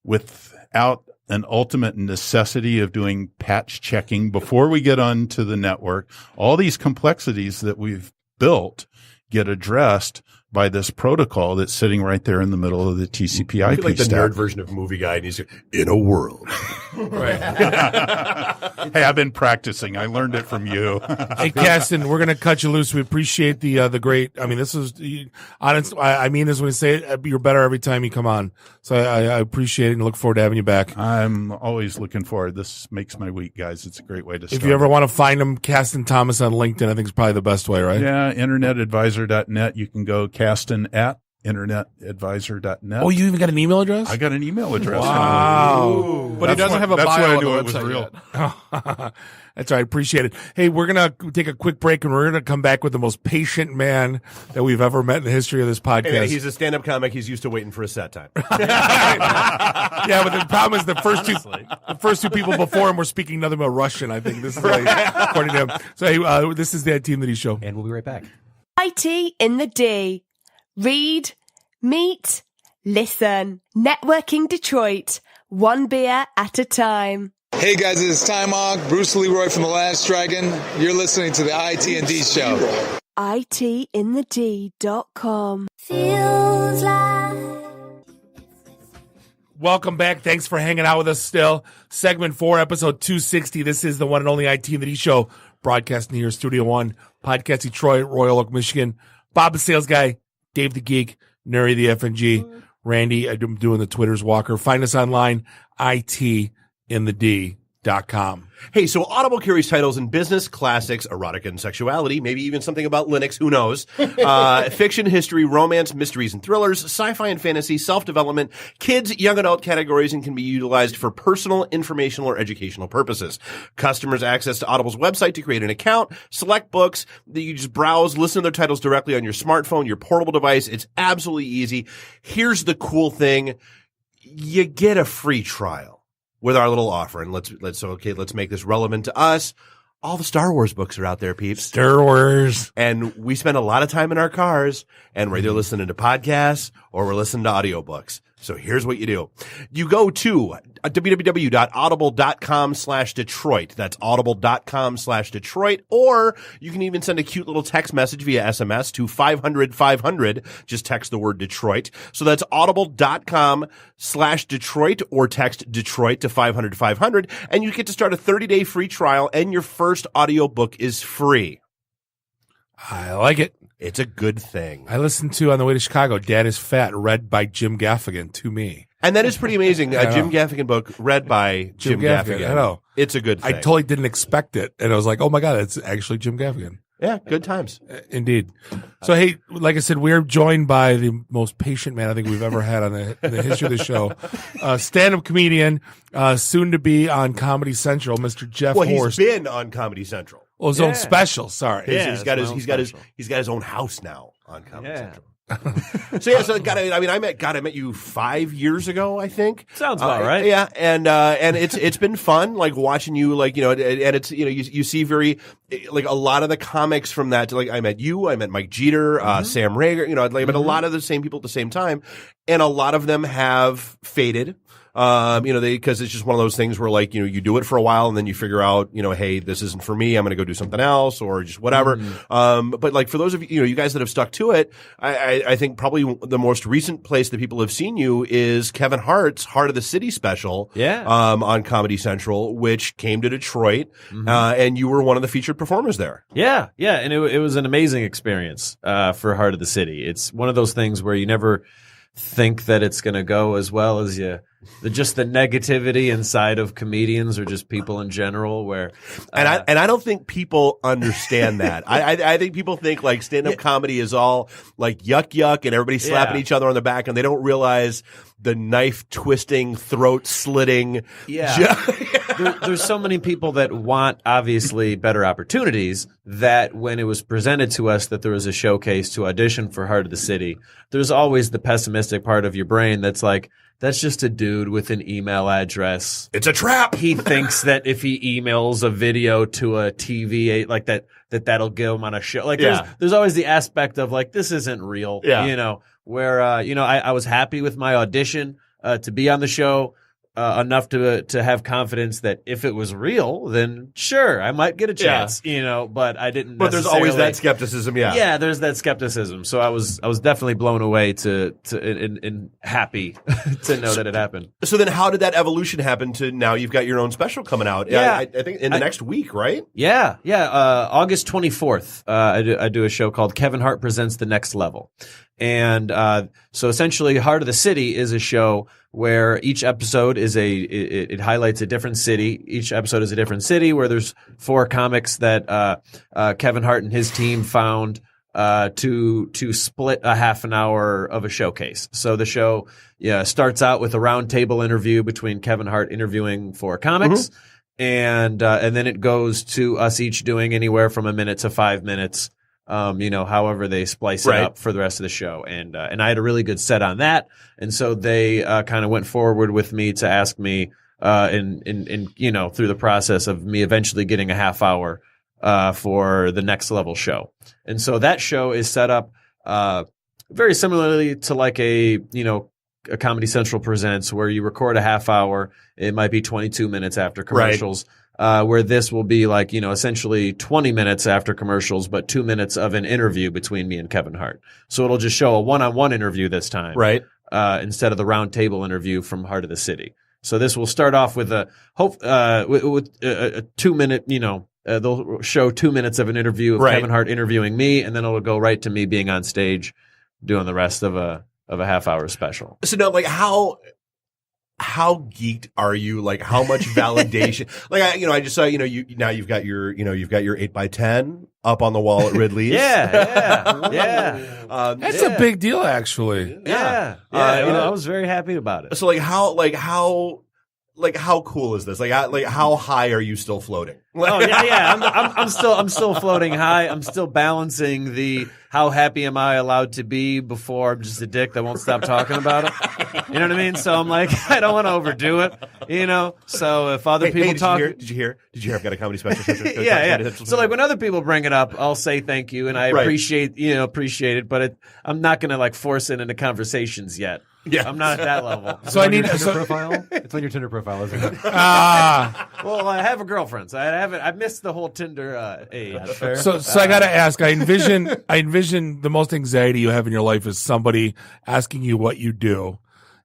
without an ultimate necessity of doing patch checking before we get onto the network. All these complexities that we've built get addressed by this protocol that's sitting right there in the middle of the TCP/IP I feel like the stack. nerd version of Movie Guy, and he's in a world. Hey, I've been practicing. I learned it from you. Hey, Caston, we're gonna cut you loose. We appreciate the great. I mean, this is honest. I mean this when I say it. You're better every time you come on. So I appreciate it and look forward to having you back. I'm always looking forward. This makes my week, guys. It's a great way to start. If you ever want to find him, Caston Thomas on LinkedIn, I think is probably the best way, right? Yeah, internetadvisor.net. You can go Caston at internetadvisor.net. Oh, you even got an email address? I got an email address. Wow. But he doesn't have a that's bio why I on knew the it was website real. yet. That's all right. Appreciate it. Hey, we're going to take a quick break and we're going to come back with the most patient man that we've ever met in the history of this podcast. Hey, he's a stand-up comic. He's used to waiting for a set time. Yeah, but the problem is the first two people before him were speaking nothing but Russian, I think. This is according to him. So, hey, this is the IT in the D show. And we'll be right back. IT in the D. Read, meet, listen. Networking Detroit. One beer at a time. Hey guys, it's Ty Mogg, Bruce Leroy from The Last Dragon. You're listening to the IT&D Show. ITinthed.com. Feels like Welcome back. Thanks for hanging out with us still. Segment 4, episode 260. This is the one and only IT in the D show, broadcasting here, Studio One, Podcast Detroit, Royal Oak, Michigan. Bob the Sales Guy, Dave the Geek, Nuri the FNG, Randy, I'm doing the Twitter's Walker. Find us online, ITinthed.com. Hey, so Audible carries titles in business, classics, erotica and sexuality, maybe even something about Linux, who knows, fiction, history, romance, mysteries and thrillers, sci-fi and fantasy, self-development, kids, young adult categories, and can be utilized for personal, informational, or educational purposes. Customers access to Audible's website to create an account, select books, that you just browse, listen to their titles directly on your smartphone, your portable device. It's absolutely easy. Here's the cool thing. You get a free trial with our little offer. And let's make this relevant to us. All the Star Wars books are out there, peeps. Star Wars. And we spend a lot of time in our cars, and we're either listening to podcasts or we're listening to audiobooks. So here's what you do. You go to www.audible.com/Detroit. That's audible.com/Detroit. Or you can even send a cute little text message via SMS to 500-500. Just text the word Detroit. So that's audible.com/Detroit or text Detroit to 500-500. And you get to start a 30-day free trial, and your first audiobook is free. I like it. It's a good thing. I listened to on the way to Chicago, Dad is Fat, read by Jim Gaffigan to me. And that is pretty amazing. A Jim Gaffigan book read by Jim Gaffigan. I know. It's a good thing. I totally didn't expect it. And I was like, oh my God, it's actually Jim Gaffigan. Yeah, good times. Indeed. So, hey, like I said, we're joined by the most patient man I think we've ever had on the history of the show. Stand-up comedian, soon to be on Comedy Central, Mr. Jeff Horste. He's been on Comedy Central. Oh, his own special. Sorry. He's got his own house now on Comedy Central. So I met you 5 years ago, I think. Sounds about right. Yeah, and it's been fun, like watching you, and it's you see very like a lot of the comics from that. Like I met you, I met Mike Jeter, Sam Rager. I met a lot of the same people at the same time, and a lot of them have faded. Because it's just one of those things where you do it for a while and then you figure out, hey, this isn't for me. I'm going to go do something else or just whatever. But for those of you guys that have stuck to it, I think probably the most recent place that people have seen you is Kevin Hart's Heart of the City special. Yeah. On Comedy Central, which came to Detroit. And you were one of the featured performers there. Yeah. Yeah. And it was an amazing experience, for Heart of the City. It's one of those things where you never think that it's going to go as well as you just the negativity inside of comedians or just people in general. Where and I don't think people understand that. I think people think like stand-up comedy is all like yuck and everybody slapping each other on the back, and they don't realize the knife twisting, throat slitting. There's so many people that want obviously better opportunities that when it was presented to us that there was a showcase to audition for Heart of the City, there's always the pessimistic part of your brain that's like, that's just a dude with an email address. It's a trap. He thinks that if he emails a video to a TV like that'll get him on a show. Like there's always the aspect of like, this isn't real. You know, where I was happy with my audition to be on the show. Enough to have confidence that if it was real, then sure, I might get a chance, you know, but I didn't. But there's always that skepticism, Yeah, there's that skepticism. So I was definitely blown away and happy to know that it happened. So then how did that evolution happen to now you've got your own special coming out? I think in the next week, right? Yeah. August 24th, I do a show called Kevin Hart Presents the Next Level. And so essentially Heart of the City is a show where each episode is it highlights a different city. Each episode is a different city where there's 4 comics that Kevin Hart and his team found to split a half an hour of a showcase. So the show starts out with a roundtable interview between Kevin Hart interviewing 4 comics, and then it goes to us each doing anywhere from a minute to 5 minutes. However they splice it up for the rest of the show. And I had a really good set on that. And so they, kind of went forward with me to ask me, through the process of me eventually getting a half hour, for the Next Level show. And so that show is set up, very similarly to like a Comedy Central Presents where you record a half hour. It might be 22 minutes after commercials. Where this will be like, essentially 20 minutes after commercials, but 2 minutes of an interview between me and Kevin Hart. So it'll just show a one-on-one interview this time. Right. Instead of the round table interview from Heart of the City. So this will start off with a 2 minute, they'll show 2 minutes of an interview of Kevin Hart interviewing me, and then it'll go right to me being on stage doing the rest of a half hour special. So now, like, how geeked are you? Like, how much validation? Like, I just saw, you've got your 8x10 up on the wall at Ridley's. That's a big deal, actually. I was very happy about it. So, how cool is this? Like, how high are you still floating? I'm still floating high. I'm still balancing the how happy am I allowed to be before I'm just a dick that won't stop talking about it. You know what I mean? So I'm like, I don't want to overdo it. So if other people talk, did you hear? I've got a comedy special. So like when other people bring it up, I'll say thank you and I appreciate it, but I'm not going to force it into conversations yet. Yeah, I'm not at that level. So I need a Tinder profile. It's on your Tinder profile, isn't it? Well, I have a girlfriend, so I missed the whole Tinder age. So I got to ask. I envision the most anxiety you have in your life is somebody asking you what you do,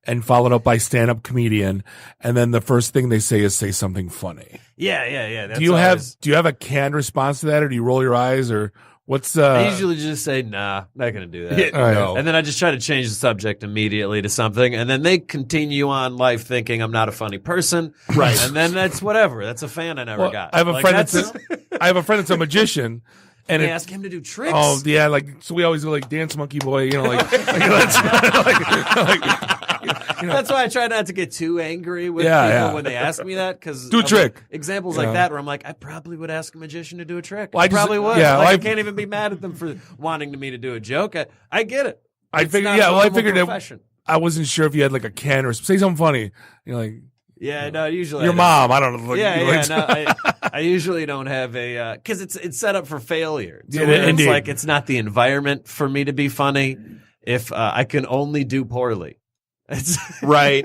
and followed up by stand-up comedian, and then the first thing they say is say something funny. Yeah. Do you have a canned response to that, or do you roll your eyes, or? I usually just say, nah, not going to do that. No. And then I just try to change the subject immediately to something. And then they continue on life thinking I'm not a funny person. Right. And then that's whatever. That's a fan I never got. I have a friend that's a magician. And they ask him to do tricks. Oh, yeah. So we always go like Dance Monkey Boy, That's why I try not to get too angry with people when they ask me that. Cause do a trick. Examples like that where I'm like, I probably would ask a magician to do a trick. Well, I probably would. Yeah, I can't even be mad at them for wanting me to do a joke. I get it. I figured that I wasn't sure if you had like a can or say something funny. You're like, yeah, no, usually your mom. I don't know. I usually don't have a because it's set up for failure. So Indeed. It's like it's not the environment for me to be funny. If I can only do poorly, it's right.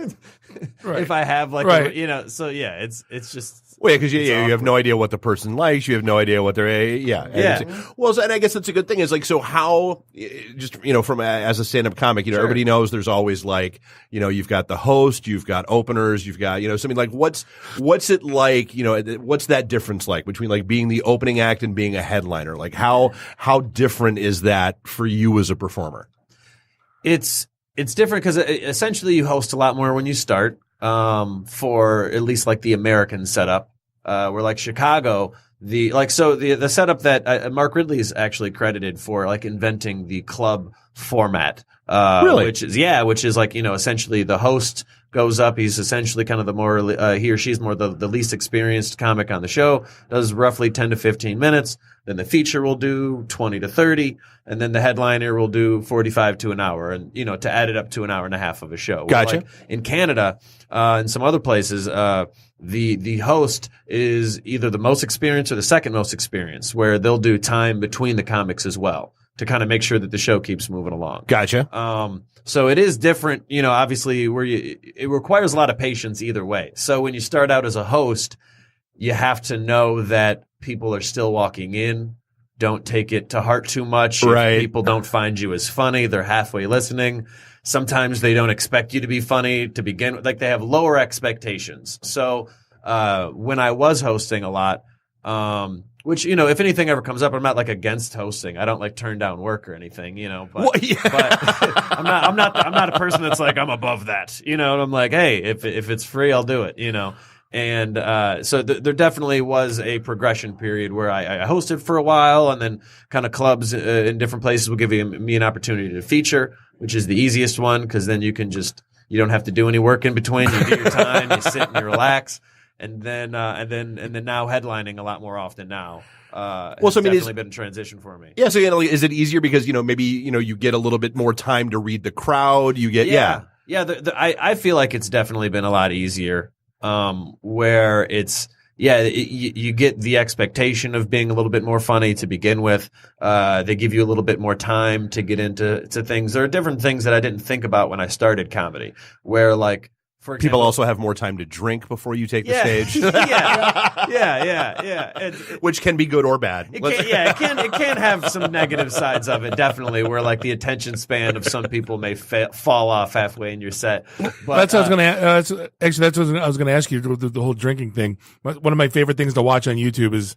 If I have it's just. Well, because you have no idea what the person likes. You have no idea what they're Well, and I guess that's a good thing. Is like, so how just from as a stand-up comic, everybody knows there's always like you've got the host, you've got openers, you've got something like what's it like? What's that difference like between like being the opening act and being a headliner? Like how different is that for you as a performer? It's different because essentially you host a lot more when you start. for at least like the American setup. Where like Chicago, the setup that Mark Ridley is actually credited for like inventing the club format. Really? Which is like, essentially the host goes up. He's essentially kind of the more, he or she's more the least experienced comic on the show, does roughly 10 to 15 minutes. Then the feature will do 20 to 30. And then the headliner will do 45 to an hour. And, to add it up to an hour and a half of a show. Gotcha. Like in Canada, and some other places, the host is either the most experienced or the second most experienced, where they'll do time between the comics as well to kind of make sure that the show keeps moving along. Gotcha. So it is different, obviously it requires a lot of patience either way. So when you start out as a host, you have to know that people are still walking in. Don't take it to heart too much. Right. If people don't find you as funny, they're halfway listening. Sometimes they don't expect you to be funny to begin with. Like they have lower expectations. So when I was hosting a lot, which, if anything ever comes up, I'm not like against hosting. I don't like turn down work or anything, but, Well, yeah. but I'm not a person that's like, I'm above that, and I'm like, hey, if it's free, I'll do it, And so there definitely was a progression period where I hosted for a while, and then kind of clubs in different places will give me an opportunity to feature, which is the easiest one because then you don't have to do any work in between. You do your time, you sit and you relax, and then now headlining a lot more often now. It's definitely been a transition for me. Yeah. So is it easier because maybe you get a little bit more time to read the crowd? You get I feel like it's definitely been a lot easier. Where it's, you get the expectation of being a little bit more funny to begin with. They give you a little bit more time to get into things. There are different things that I didn't think about when I started comedy, where like, for example, people also have more time to drink before you take the stage. Yeah. Which can be good or bad. It can have some negative sides of it, definitely, where like the attention span of some people may fall off halfway in your set. But that's what I was going to. That's what I was going to ask you. The whole drinking thing. One of my favorite things to watch on YouTube is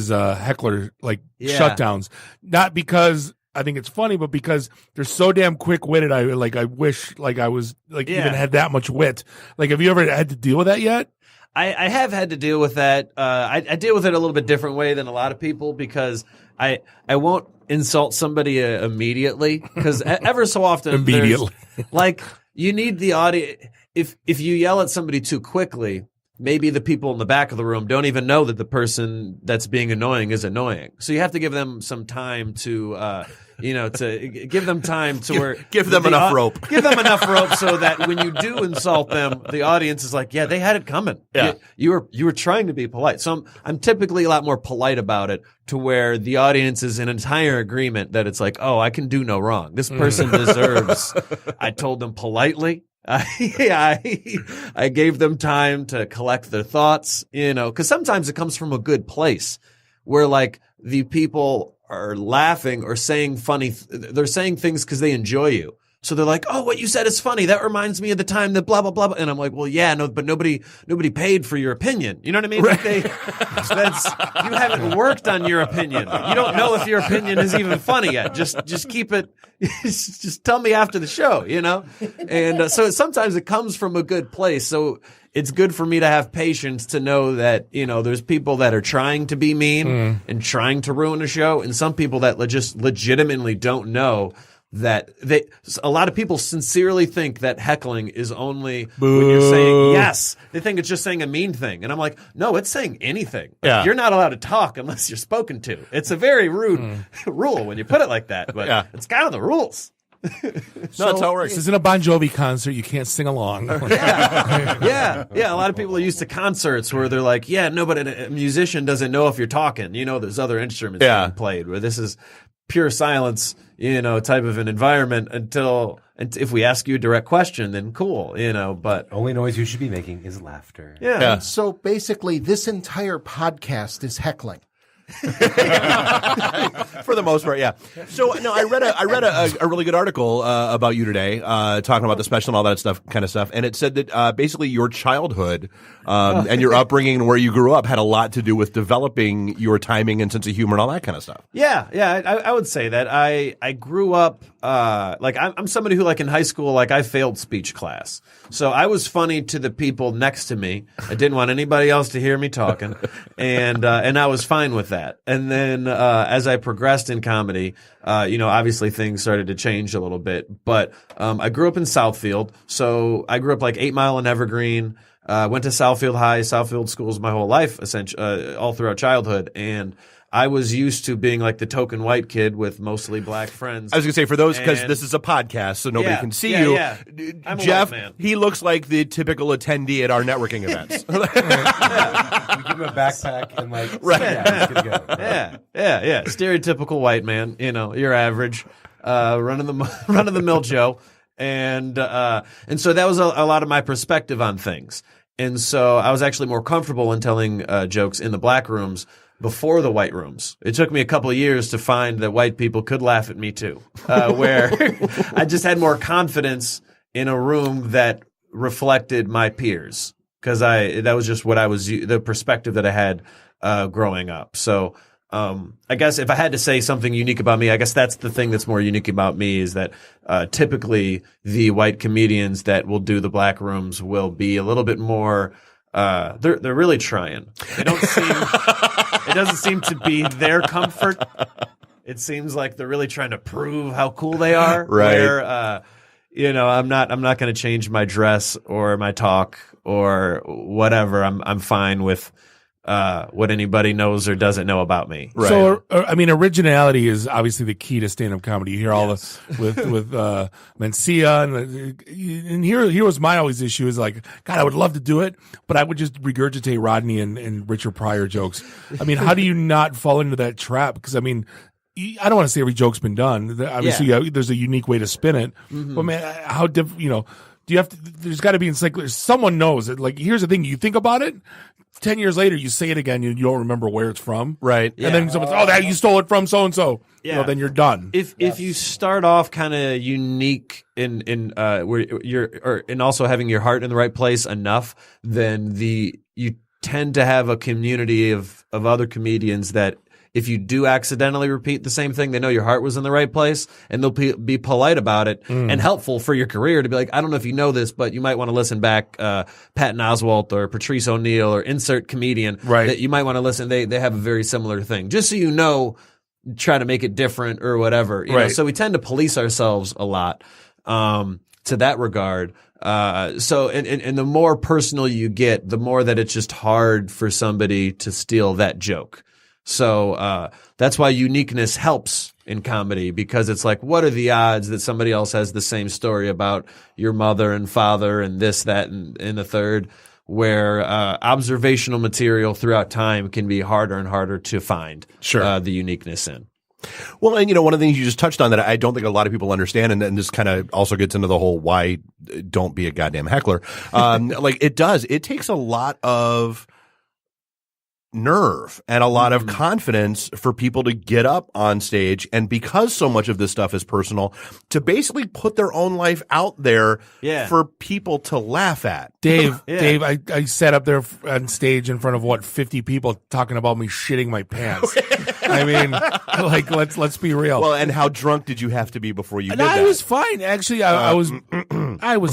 heckler shutdowns. Not because I think it's funny, but because they're so damn quick-witted, I wish I was even had that much wit. Like, have you ever had to deal with that yet? I have had to deal with that. I deal with it a little bit different way than a lot of people because I won't insult somebody immediately because ever so often like you need the audience. If you yell at somebody too quickly, maybe the people in the back of the room don't even know that the person that's being annoying is annoying. So you have to give them some time to give them time to give them enough rope. Give them enough rope so that when you do insult them, the audience is like, yeah, they had it coming. Yeah. You were trying to be polite. So I'm typically a lot more polite about it to where the audience is in entire agreement that it's like, oh, I can do no wrong. This person deserves. I told them politely. I gave them time to collect their thoughts, because sometimes it comes from a good place where like the people are laughing or saying funny. They're saying things because they enjoy you. So they're like, oh, what you said is funny. That reminds me of the time that blah, blah, blah. And I'm like, well, yeah, no, but nobody paid for your opinion. You know what I mean? Right. Like you haven't worked on your opinion. You don't know if your opinion is even funny yet. Just keep it. Just tell me after the show, And so sometimes it comes from a good place. So it's good for me to have patience to know that, there's people that are trying to be mean and trying to ruin a show. And some people that just legitimately don't know that a lot of people sincerely think that heckling is only when you're saying yes. They think it's just saying a mean thing. And I'm like, no, it's saying anything. Yeah. You're not allowed to talk unless you're spoken to. It's a very rude rule when you put it like that, but it's kind of the rules. That's how it works. This isn't a Bon Jovi concert. You can't sing along. Yeah. A lot of people are used to concerts where they're like, yeah, no, but a musician doesn't know if you're talking. There's other instruments being played where this is pure silence, type of an environment until if we ask you a direct question, then cool, but only noise you should be making is laughter. Yeah. So basically this entire podcast is heckling. For the most part, yeah. So no, I read a really good article about you today, talking about the special and all that kind of stuff, and it said that basically your childhood and your upbringing and where you grew up had a lot to do with developing your timing and sense of humor and all that kind of stuff. Yeah, I would say that I grew up like I'm somebody who, like, in high school, like, I failed speech class, so I was funny to the people next to me. I didn't want anybody else to hear me talking, and I was fine with that. And then as I progressed in comedy, obviously things started to change a little bit. But I grew up in Southfield, so I grew up like 8 Mile and Evergreen. Went to Southfield High, Southfield schools my whole life, essentially, all throughout childhood, and I was used to being like the token white kid with mostly black friends. I was going to say, for those, because this is a podcast, so nobody can see you. Yeah. I'm Jeff, a white man. he looks like the typical attendee at our networking events. You give him a backpack and like, right. Yeah, good to go. Yeah. Stereotypical white man, your average, run of the mill Joe. And so that was a lot of my perspective on things. And so I was actually more comfortable in telling jokes in the black rooms before the white rooms. It took me a couple of years to find that white people could laugh at me too, where I just had more confidence in a room that reflected my peers, because that was just what the perspective that I had growing up. So I guess if I had to say something unique about me, I guess that's the thing that's more unique about me, is that typically the white comedians that will do the black rooms will be a little bit more they're really trying. It doesn't seem to be their comfort. It seems like they're really trying to prove how cool they are. Right. Where, I'm not going to change my dress or my talk or whatever. I'm fine with what anybody knows or doesn't know about me. Right. So, originality is obviously the key to stand-up comedy. You hear all this with Mencia, and here was my always issue is like, God, I would love to do it, but I would just regurgitate Rodney and Richard Pryor jokes. I mean, how do you not fall into that trap? Because I don't want to say every joke's been done. Obviously, there's a unique way to spin it. Mm-hmm. But man, how do you have to? There's got to be someone knows it. Like, here's the thing: you think about it. 10 years later, you say it again, you don't remember where it's from. Right. And then someone says, that you stole it from so-and-so. Yeah. Then you're done. If you start off kind of unique in where you're, and also having your heart in the right place enough, then you tend to have a community of other comedians that, if you do accidentally repeat the same thing, they know your heart was in the right place, and they'll be polite about it and helpful for your career to be like, I don't know if you know this, but you might want to listen back, Patton Oswalt or Patrice O'Neill or insert comedian. Right. That you might want to listen. They have a very similar thing. Just so you know, try to make it different or whatever. You know? So we tend to police ourselves a lot to that regard. So and the more personal you get, the more that it's just hard for somebody to steal that joke. So that's why uniqueness helps in comedy, because it's like, what are the odds that somebody else has the same story about your mother and father and this, that, and the third, where observational material throughout time can be harder and harder to find the uniqueness in. Well, and one of the things you just touched on that I don't think a lot of people understand, and this kind of also gets into the whole why don't be a goddamn heckler. It takes a lot of nerve and a lot of confidence for people to get up on stage, and because so much of this stuff is personal, to basically put their own life out there for people to laugh at. Dave, I sat up there on stage in front of 50 people talking about me shitting my pants. I mean, let's be real. Well, and how drunk did you have to be before you did that? I was fine. Actually, I was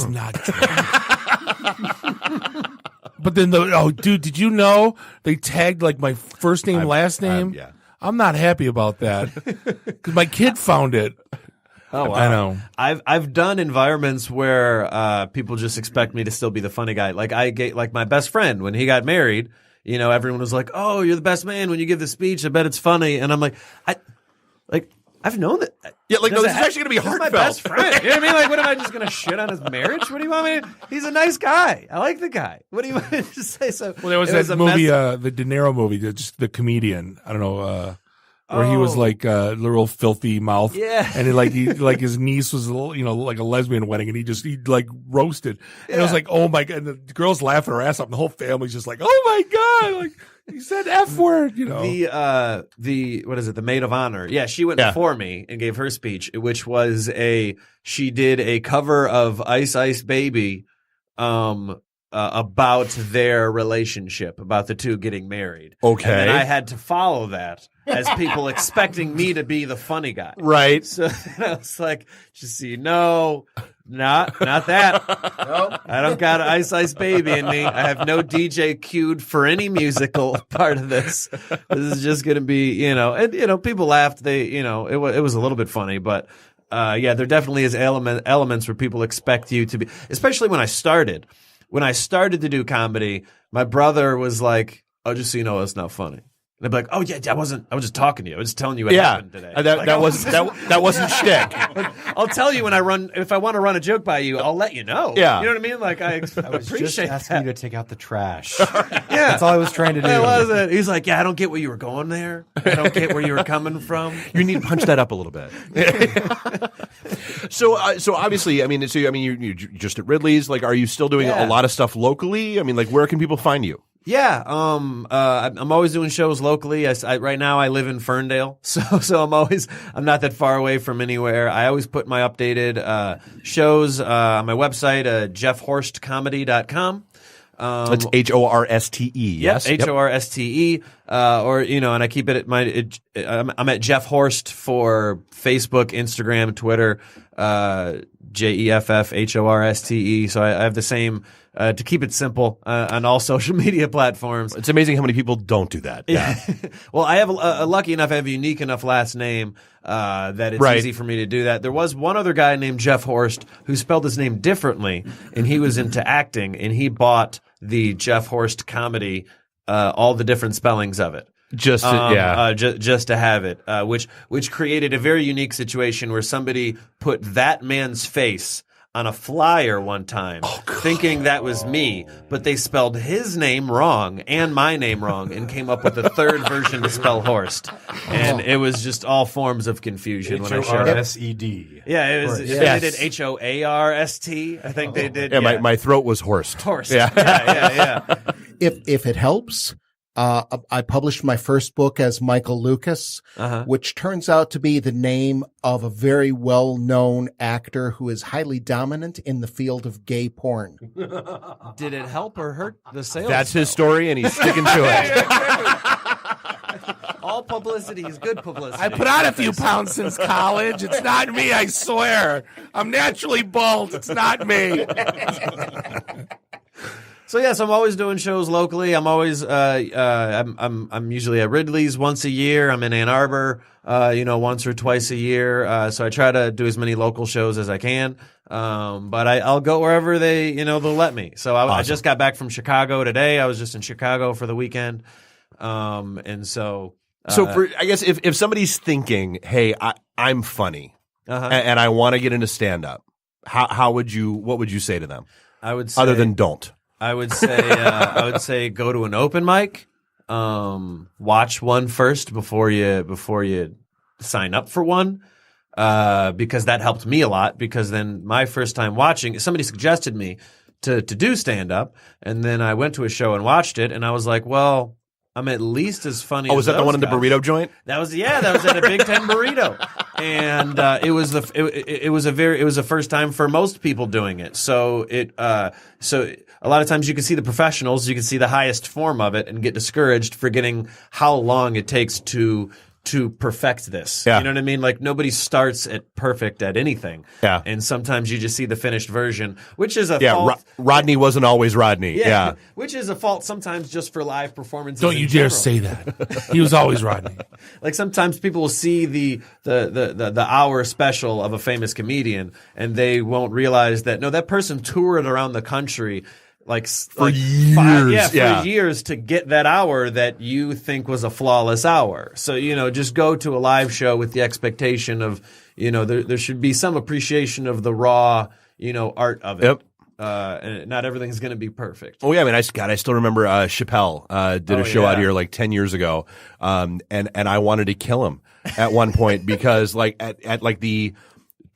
not drunk. But then dude, did you know they tagged my first name, last name? I'm not happy about that because my kid found it. Oh, wow. I know. I've done environments where people just expect me to still be the funny guy. Like my best friend, when he got married, everyone was like, "Oh, you're the best man when you give the speech. I bet it's funny." And I'm like, I've known that. Yeah, no, this is actually going to be heartfelt. My best friend. You know what I mean? What am I just going to shit on his marriage? What do you want me to? He's a nice guy. I like the guy. What do you want me to say? So, well, there was that movie, the De Niro movie, just the comedian. I don't know. where he was like a little filthy mouth. Yeah. And he his niece was, like a lesbian wedding, and he like roasted. And it was like, oh my God. And the girl's laughing her ass off, and the whole family's just like, oh my God. Like, he said F word, The what is it? The maid of honor. Yeah, she went before me and gave her speech, which was she did a cover of Ice Ice Baby, about their relationship, about the two getting married. Okay. And then I had to follow that as people expecting me to be the funny guy. Right. So I was like, just so you know, not that. Nope. I don't got an Ice Ice Baby in me. I have no DJ queued for any musical part of this. This is just going to be, and people laughed. It was a little bit funny, but there definitely is elements where people expect you to be, especially when I started. When I started to do comedy, my brother was like, "Oh, just so you know, it's not funny." And I'd be like, "Oh yeah, I was just talking to you. I was just telling you what happened today." That wasn't shtick. I'll tell you if I want to run a joke by you, I'll let you know. Yeah. You know what I mean? Like I was appreciate just asking you to take out the trash. Yeah. That's all I was trying to do. That was it. He's like, "Yeah, I don't get where you were going there. I don't get where you were coming from. You need to punch that up a little bit." So obviously, you're just at Ridley's. Like, are you still doing a lot of stuff locally? I mean, like, where can people find you? Yeah, I'm always doing shows locally. Right now I live in Ferndale, so I'm not that far away from anywhere. I always put my updated shows on my website, jeffhorstecomedy.com. That's HORSTE. Yes, HORSTE. And I keep it at I'm at Jeff Horste for Facebook, Instagram, Twitter, JEFFHORSTE. So I have the same. To keep it simple on all social media platforms. It's amazing how many people don't do that. Yeah. Well, I have lucky enough, I have a unique enough last name that it's easy for me to do that. There was one other guy named Jeff Horste who spelled his name differently, and he was into acting, and he bought the Jeff Horste comedy, all the different spellings of it. Just to have it, which created a very unique situation where somebody put that man's face on a flyer one time, thinking that was me, but they spelled his name wrong and my name wrong and came up with a third version to spell Horst. And it was just all forms of confusion when I showed it. HORSED. Yeah, it was. They did HOARST. I think they did. Yeah, my throat was Horst. Horst. Yeah. If it helps, I published my first book as Michael Lucas, which turns out to be the name of a very well-known actor who is highly dominant in the field of gay porn. Did it help or hurt the sales? That's his story, and he's sticking to it. All publicity is good publicity. I put on a few pounds since college. It's not me, I swear. I'm naturally bald. It's not me. So yes, I'm always doing shows locally. I'm always I'm usually at Ridley's once a year. I'm in Ann Arbor, once or twice a year. So I try to do as many local shows as I can. But I'll go wherever they'll let me. So I just got back from Chicago today. I was just in Chicago for the weekend. So I guess if somebody's thinking, hey, I'm funny and I want to get into stand up, what would you say to them? I would say, other than don't. I would say go to an open mic, watch one first before you sign up for one, because that helped me a lot. Because then my first time watching, somebody suggested me to do stand up, and then I went to a show and watched it, and I was like, well, I'm at least as funny. Oh, was that the one in the burrito joint? That was at a Big Ten burrito, and it was the first time for most people doing it. So a lot of times you can see the professionals, you can see the highest form of it, and get discouraged forgetting how long it takes to perfect this. Yeah. You know what I mean? Like nobody starts at perfect at anything. Yeah. And sometimes you just see the finished version, which is a fault. Rodney wasn't always Rodney. Yeah. Which is a fault sometimes just for live performances. Don't you dare say that. He was always Rodney. Like sometimes people will see the hour special of a famous comedian and they won't realize that that person toured around the country for years. For years to get that hour that you think was a flawless hour. So, just go to a live show with the expectation of, there should be some appreciation of the raw, art of it. Yep. and not everything's going to be perfect. Oh yeah, I mean, I still remember Chappelle did a show out here like 10 years ago, and I wanted to kill him at one point because like at like the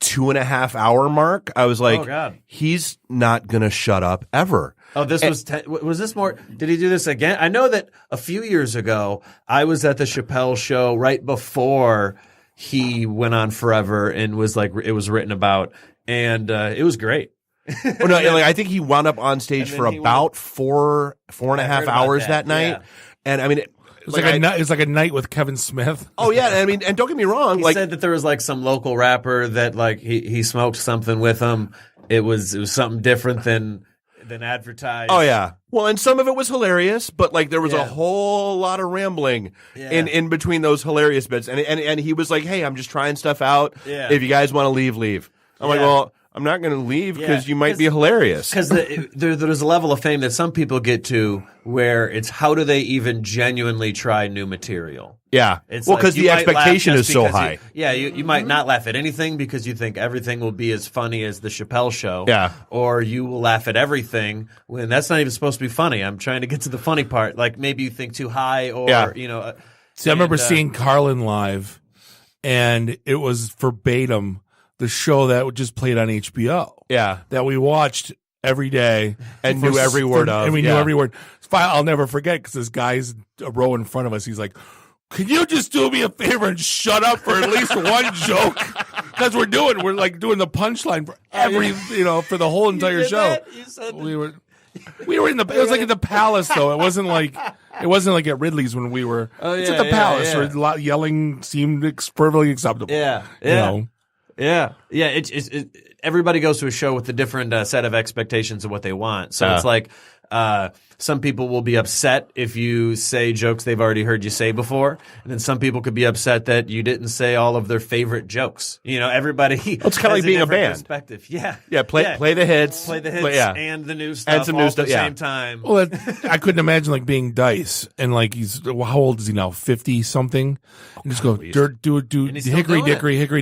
2.5 hour mark, I was like, oh, God. He's not gonna shut up ever. Oh, this was this more? Did he do this again? I know that a few years ago, I was at the Chappelle show right before he went on forever and was like, it was written about, and it was great. Oh, no, like, I think he wound up on stage for about four and a half hours that night, and I mean. It was like a night with Kevin Smith. Oh yeah, I mean, and don't get me wrong. He said that there was like some local rapper that like he smoked something with him. It was something different than advertised. Oh yeah. Well, and some of it was hilarious, but like there was a whole lot of rambling in between those hilarious bits. And he was like, "Hey, I'm just trying stuff out. Yeah. If you guys want to leave." I'm like, "Well, I'm not going to leave because you might be hilarious." Because there's a level of fame that some people get to where it's how do they even genuinely try new material? Yeah. It's well, like because the expectation is so high. You might not laugh at anything because you think everything will be as funny as the Chappelle show. Yeah. Or you will laugh at everything when that's not even supposed to be funny. I'm trying to get to the funny part. Like maybe you think too high or, you know. See, I remember seeing Carlin live and it was verbatim the show that just played on HBO. Yeah. That we watched every day. And knew every word of. And we knew every word. I'll never forget because this guy's a row in front of us. He's like, can you just do me a favor and shut up for at least one joke? Because we're doing the punchline for for the whole entire show. We were in the, it was like at the Palace though. It wasn't like at Ridley's when we were. It's at the Palace where a lot yelling seemed perfectly acceptable. Yeah. You know? Yeah. Everybody goes to a show with a different set of expectations of what they want. So it's like some people will be upset if you say jokes they've already heard you say before, and then some people could be upset that you didn't say all of their favorite jokes. You know, everybody. It's kind of like being a band. Perspective. Yeah. Play the hits, and the new stuff, and some new stuff at the same time. Well, I couldn't imagine like being Dice and like how old is he now? 50 something, and just go do hickory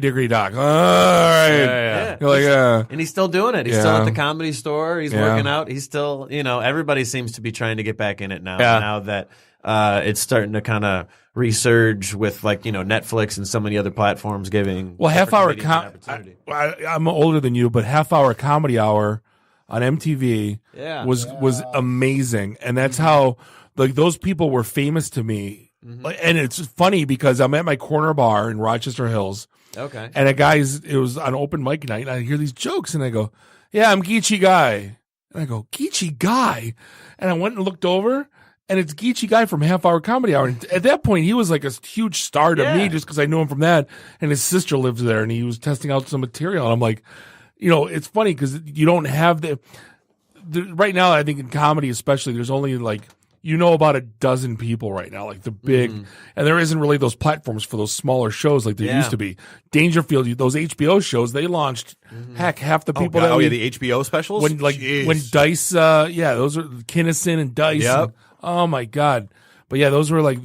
dickory dock. All right, You're like, and he's still doing it. He's still at the Comedy Store. He's working out. He's still, everybody seems to be trying to get back in it now. Yeah. Now that it's starting to kind of resurge with like Netflix and so many other platforms giving. Well, half hour opportunity. I'm older than you, but half hour comedy hour on MTV was amazing, and that's how like those people were famous to me. Mm-hmm. And it's funny because I'm at my corner bar in Rochester Hills. Okay. And it was on open mic night, and I hear these jokes, and I go, "Yeah, I'm Geechee Guy." And I go, "Geechee Guy," and I went and looked over. And it's Geechee Guy from Half Hour Comedy Hour. And at that point, he was like a huge star to me just because I knew him from that. And his sister lives there, and he was testing out some material. And I'm like, it's funny because you don't have the right now, I think in comedy especially, there's only like, about a dozen people right now, like the big, and there isn't really those platforms for those smaller shows like there used to be. Dangerfield, those HBO shows, they launched, half the people the HBO specials? When Dice, those are Kinnison and Dice. Yep. And, oh my God. But yeah, those were like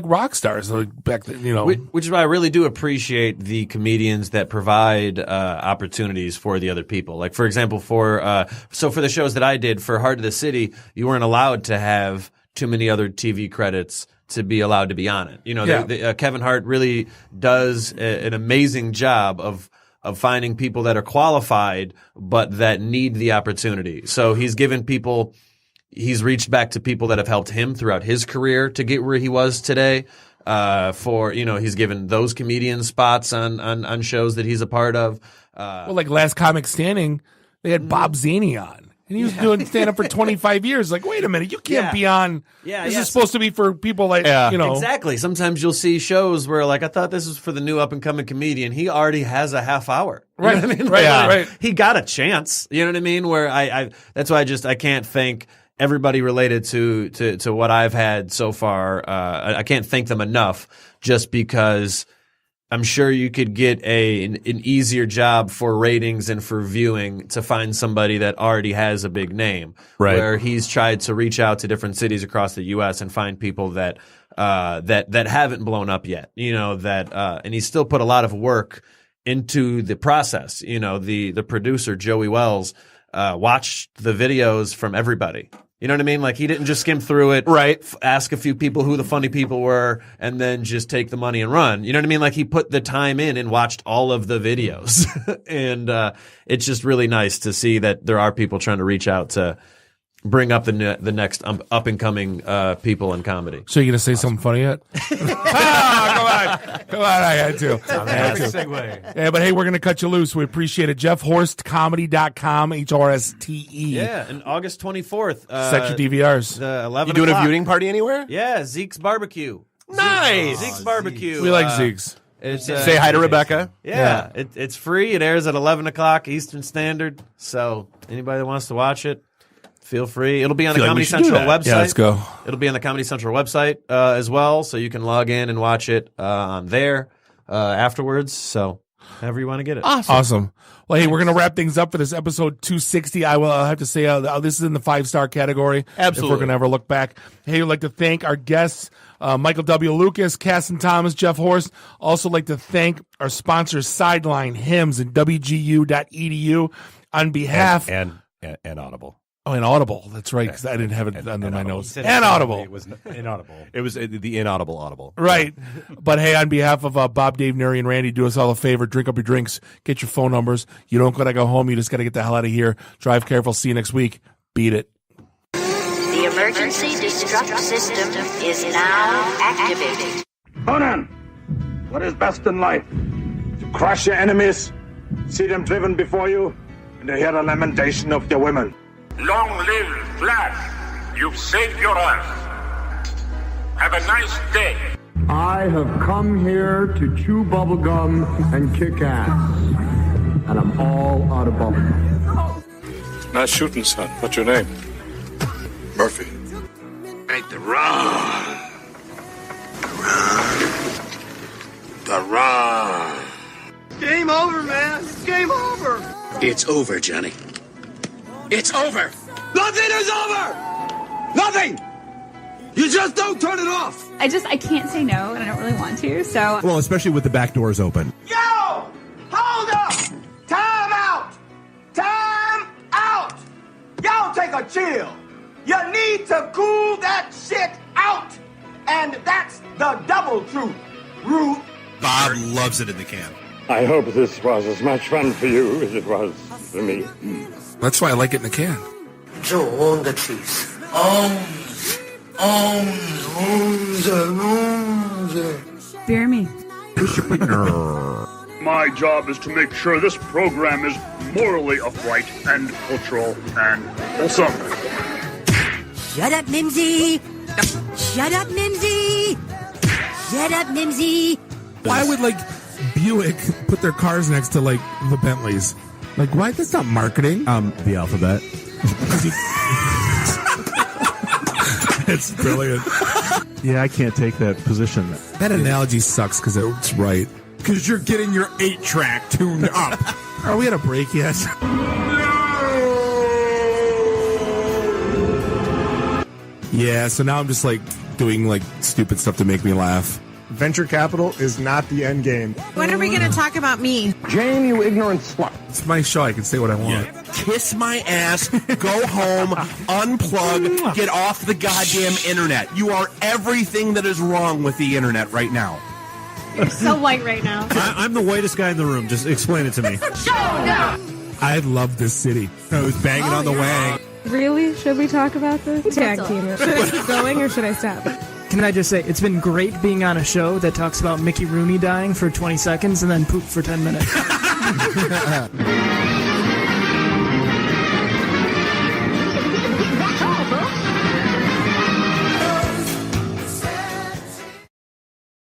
rock stars back then, Which is why I really do appreciate the comedians that provide opportunities for the other people. Like for example, for the shows that I did for Heart of the City, you weren't allowed to have too many other TV credits to be allowed to be on it. Kevin Hart really does an amazing job of finding people that are qualified but that need the opportunity. So he's given people. He's reached back to people that have helped him throughout his career to get where he was today. He's given those comedians spots on shows that he's a part of. Like Last Comic Standing, they had Bob Zaney on. And he was doing stand-up for 25 years. Like, wait a minute, you can't be on. This is supposed to be for people like, Exactly. Sometimes you'll see shows where, like, I thought this was for the new up-and-coming comedian. He already has a half hour. You know what I mean? Right. He got a chance. You know what I mean? Where that's why I can't thank everybody related to what I've had so far. I can't thank them enough just because I'm sure you could get an easier job for ratings and for viewing to find somebody that already has a big name. Right. Where he's tried to reach out to different cities across the U.S. and find people that haven't blown up yet. And he's still put a lot of work into the process. The producer, Joey Wells, watched the videos from everybody. You know what I mean? Like, he didn't just skim through it, right? Ask a few people who the funny people were, and then just take the money and run. You know what I mean? Like, he put the time in and watched all of the videos. And it's just really nice to see that there are people trying to reach out to bring up the next up and coming people in comedy. So you gonna say something funny yet? Come on! I had to. Segue. Yeah, but hey, we're gonna cut you loose. We appreciate it. JeffHorsteComedy.com, HRSTE. Yeah, and August 24th. Set your DVRs. The 11 You doing o'clock. a viewing party anywhere? Yeah, Zeke's Barbecue. Nice. Zeke's Barbecue. We like Zeke's. Say hi to Rebecca. Yeah, it's free. It airs at 11 o'clock Eastern Standard. So anybody that wants to watch it, feel free. It'll be on the Comedy Central website. Yeah, let's go. It'll be on the Comedy Central website as well, so you can log in and watch it on there afterwards. So however you want to get it. Awesome. Well, hey, we're going to wrap things up for this episode 260. I'll have to say this is in the 5-star category. Absolutely. If we're going to ever look back. Hey, we'd like to thank our guests, Michael W. Lucas, Caston Thomas, Jeff Horste. Also like to thank our sponsors, Sideline, Hymns, and WGU.edu on behalf. And Audible. Oh, and Audible. That's right, because I didn't have it under my notes. And Audible. It was inaudible. It was the inaudible Audible. Right. But hey, on behalf of Bob, Dave, Nuri, and Randy, do us all a favor. Drink up your drinks. Get your phone numbers. You don't got to go home. You just got to get the hell out of here. Drive careful. See you next week. Beat it. The emergency destruct system is now activated. Conan, what is best in life? To crush your enemies, see them driven before you, and to hear the lamentation of their women. Long live Flash! You've saved your Earth. Have a nice day. I have come here to chew bubblegum and kick ass. And I'm all out of bubblegum. Nice shooting, son. What's your name? Murphy. Make the run. The run. Game over, man. It's game over. It's over, Johnny. It's over. Nothing is over. Nothing. You just don't turn it off. I can't say no, and I don't really want to, so. Well, especially with the back doors open. Yo! Hold up! Time out! Time out! Y'all take a chill. You need to cool that shit out. And that's the double truth. Ruth. Bob loves it in the can. I hope this was as much fun for you as it was for me. That's why I like it in the can. Joe on the cheese. Bear me. My job is to make sure this program is morally upright and cultural and wholesome. Shut up, Mimsy! Shut up, Mimsy! Shut up, Mimsy! Why would, Buick put their cars next to, the Bentleys? Why? That's not marketing. The alphabet. It's brilliant. Yeah, I can't take that position. That analogy sucks because it's right. Because you're getting your 8-track tuned up. Are we at a break yet? Yeah, so now I'm just doing stupid stuff to make me laugh. Venture capital is not the end game. When are we going to talk about me? Jane, you ignorant slut. It's my show. I can say what I want. Yeah. Kiss my ass, go home, unplug, get off the goddamn internet. You are everything that is wrong with the internet right now. You're so white right now. I'm the whitest guy in the room. Just explain it to me. I love this city. I was banging on the wang. Really? Should we talk about this? Tag team it. Should I keep going or should I stop? Can I just say, it's been great being on a show that talks about Mickey Rooney dying for 20 seconds and then poop for 10 minutes.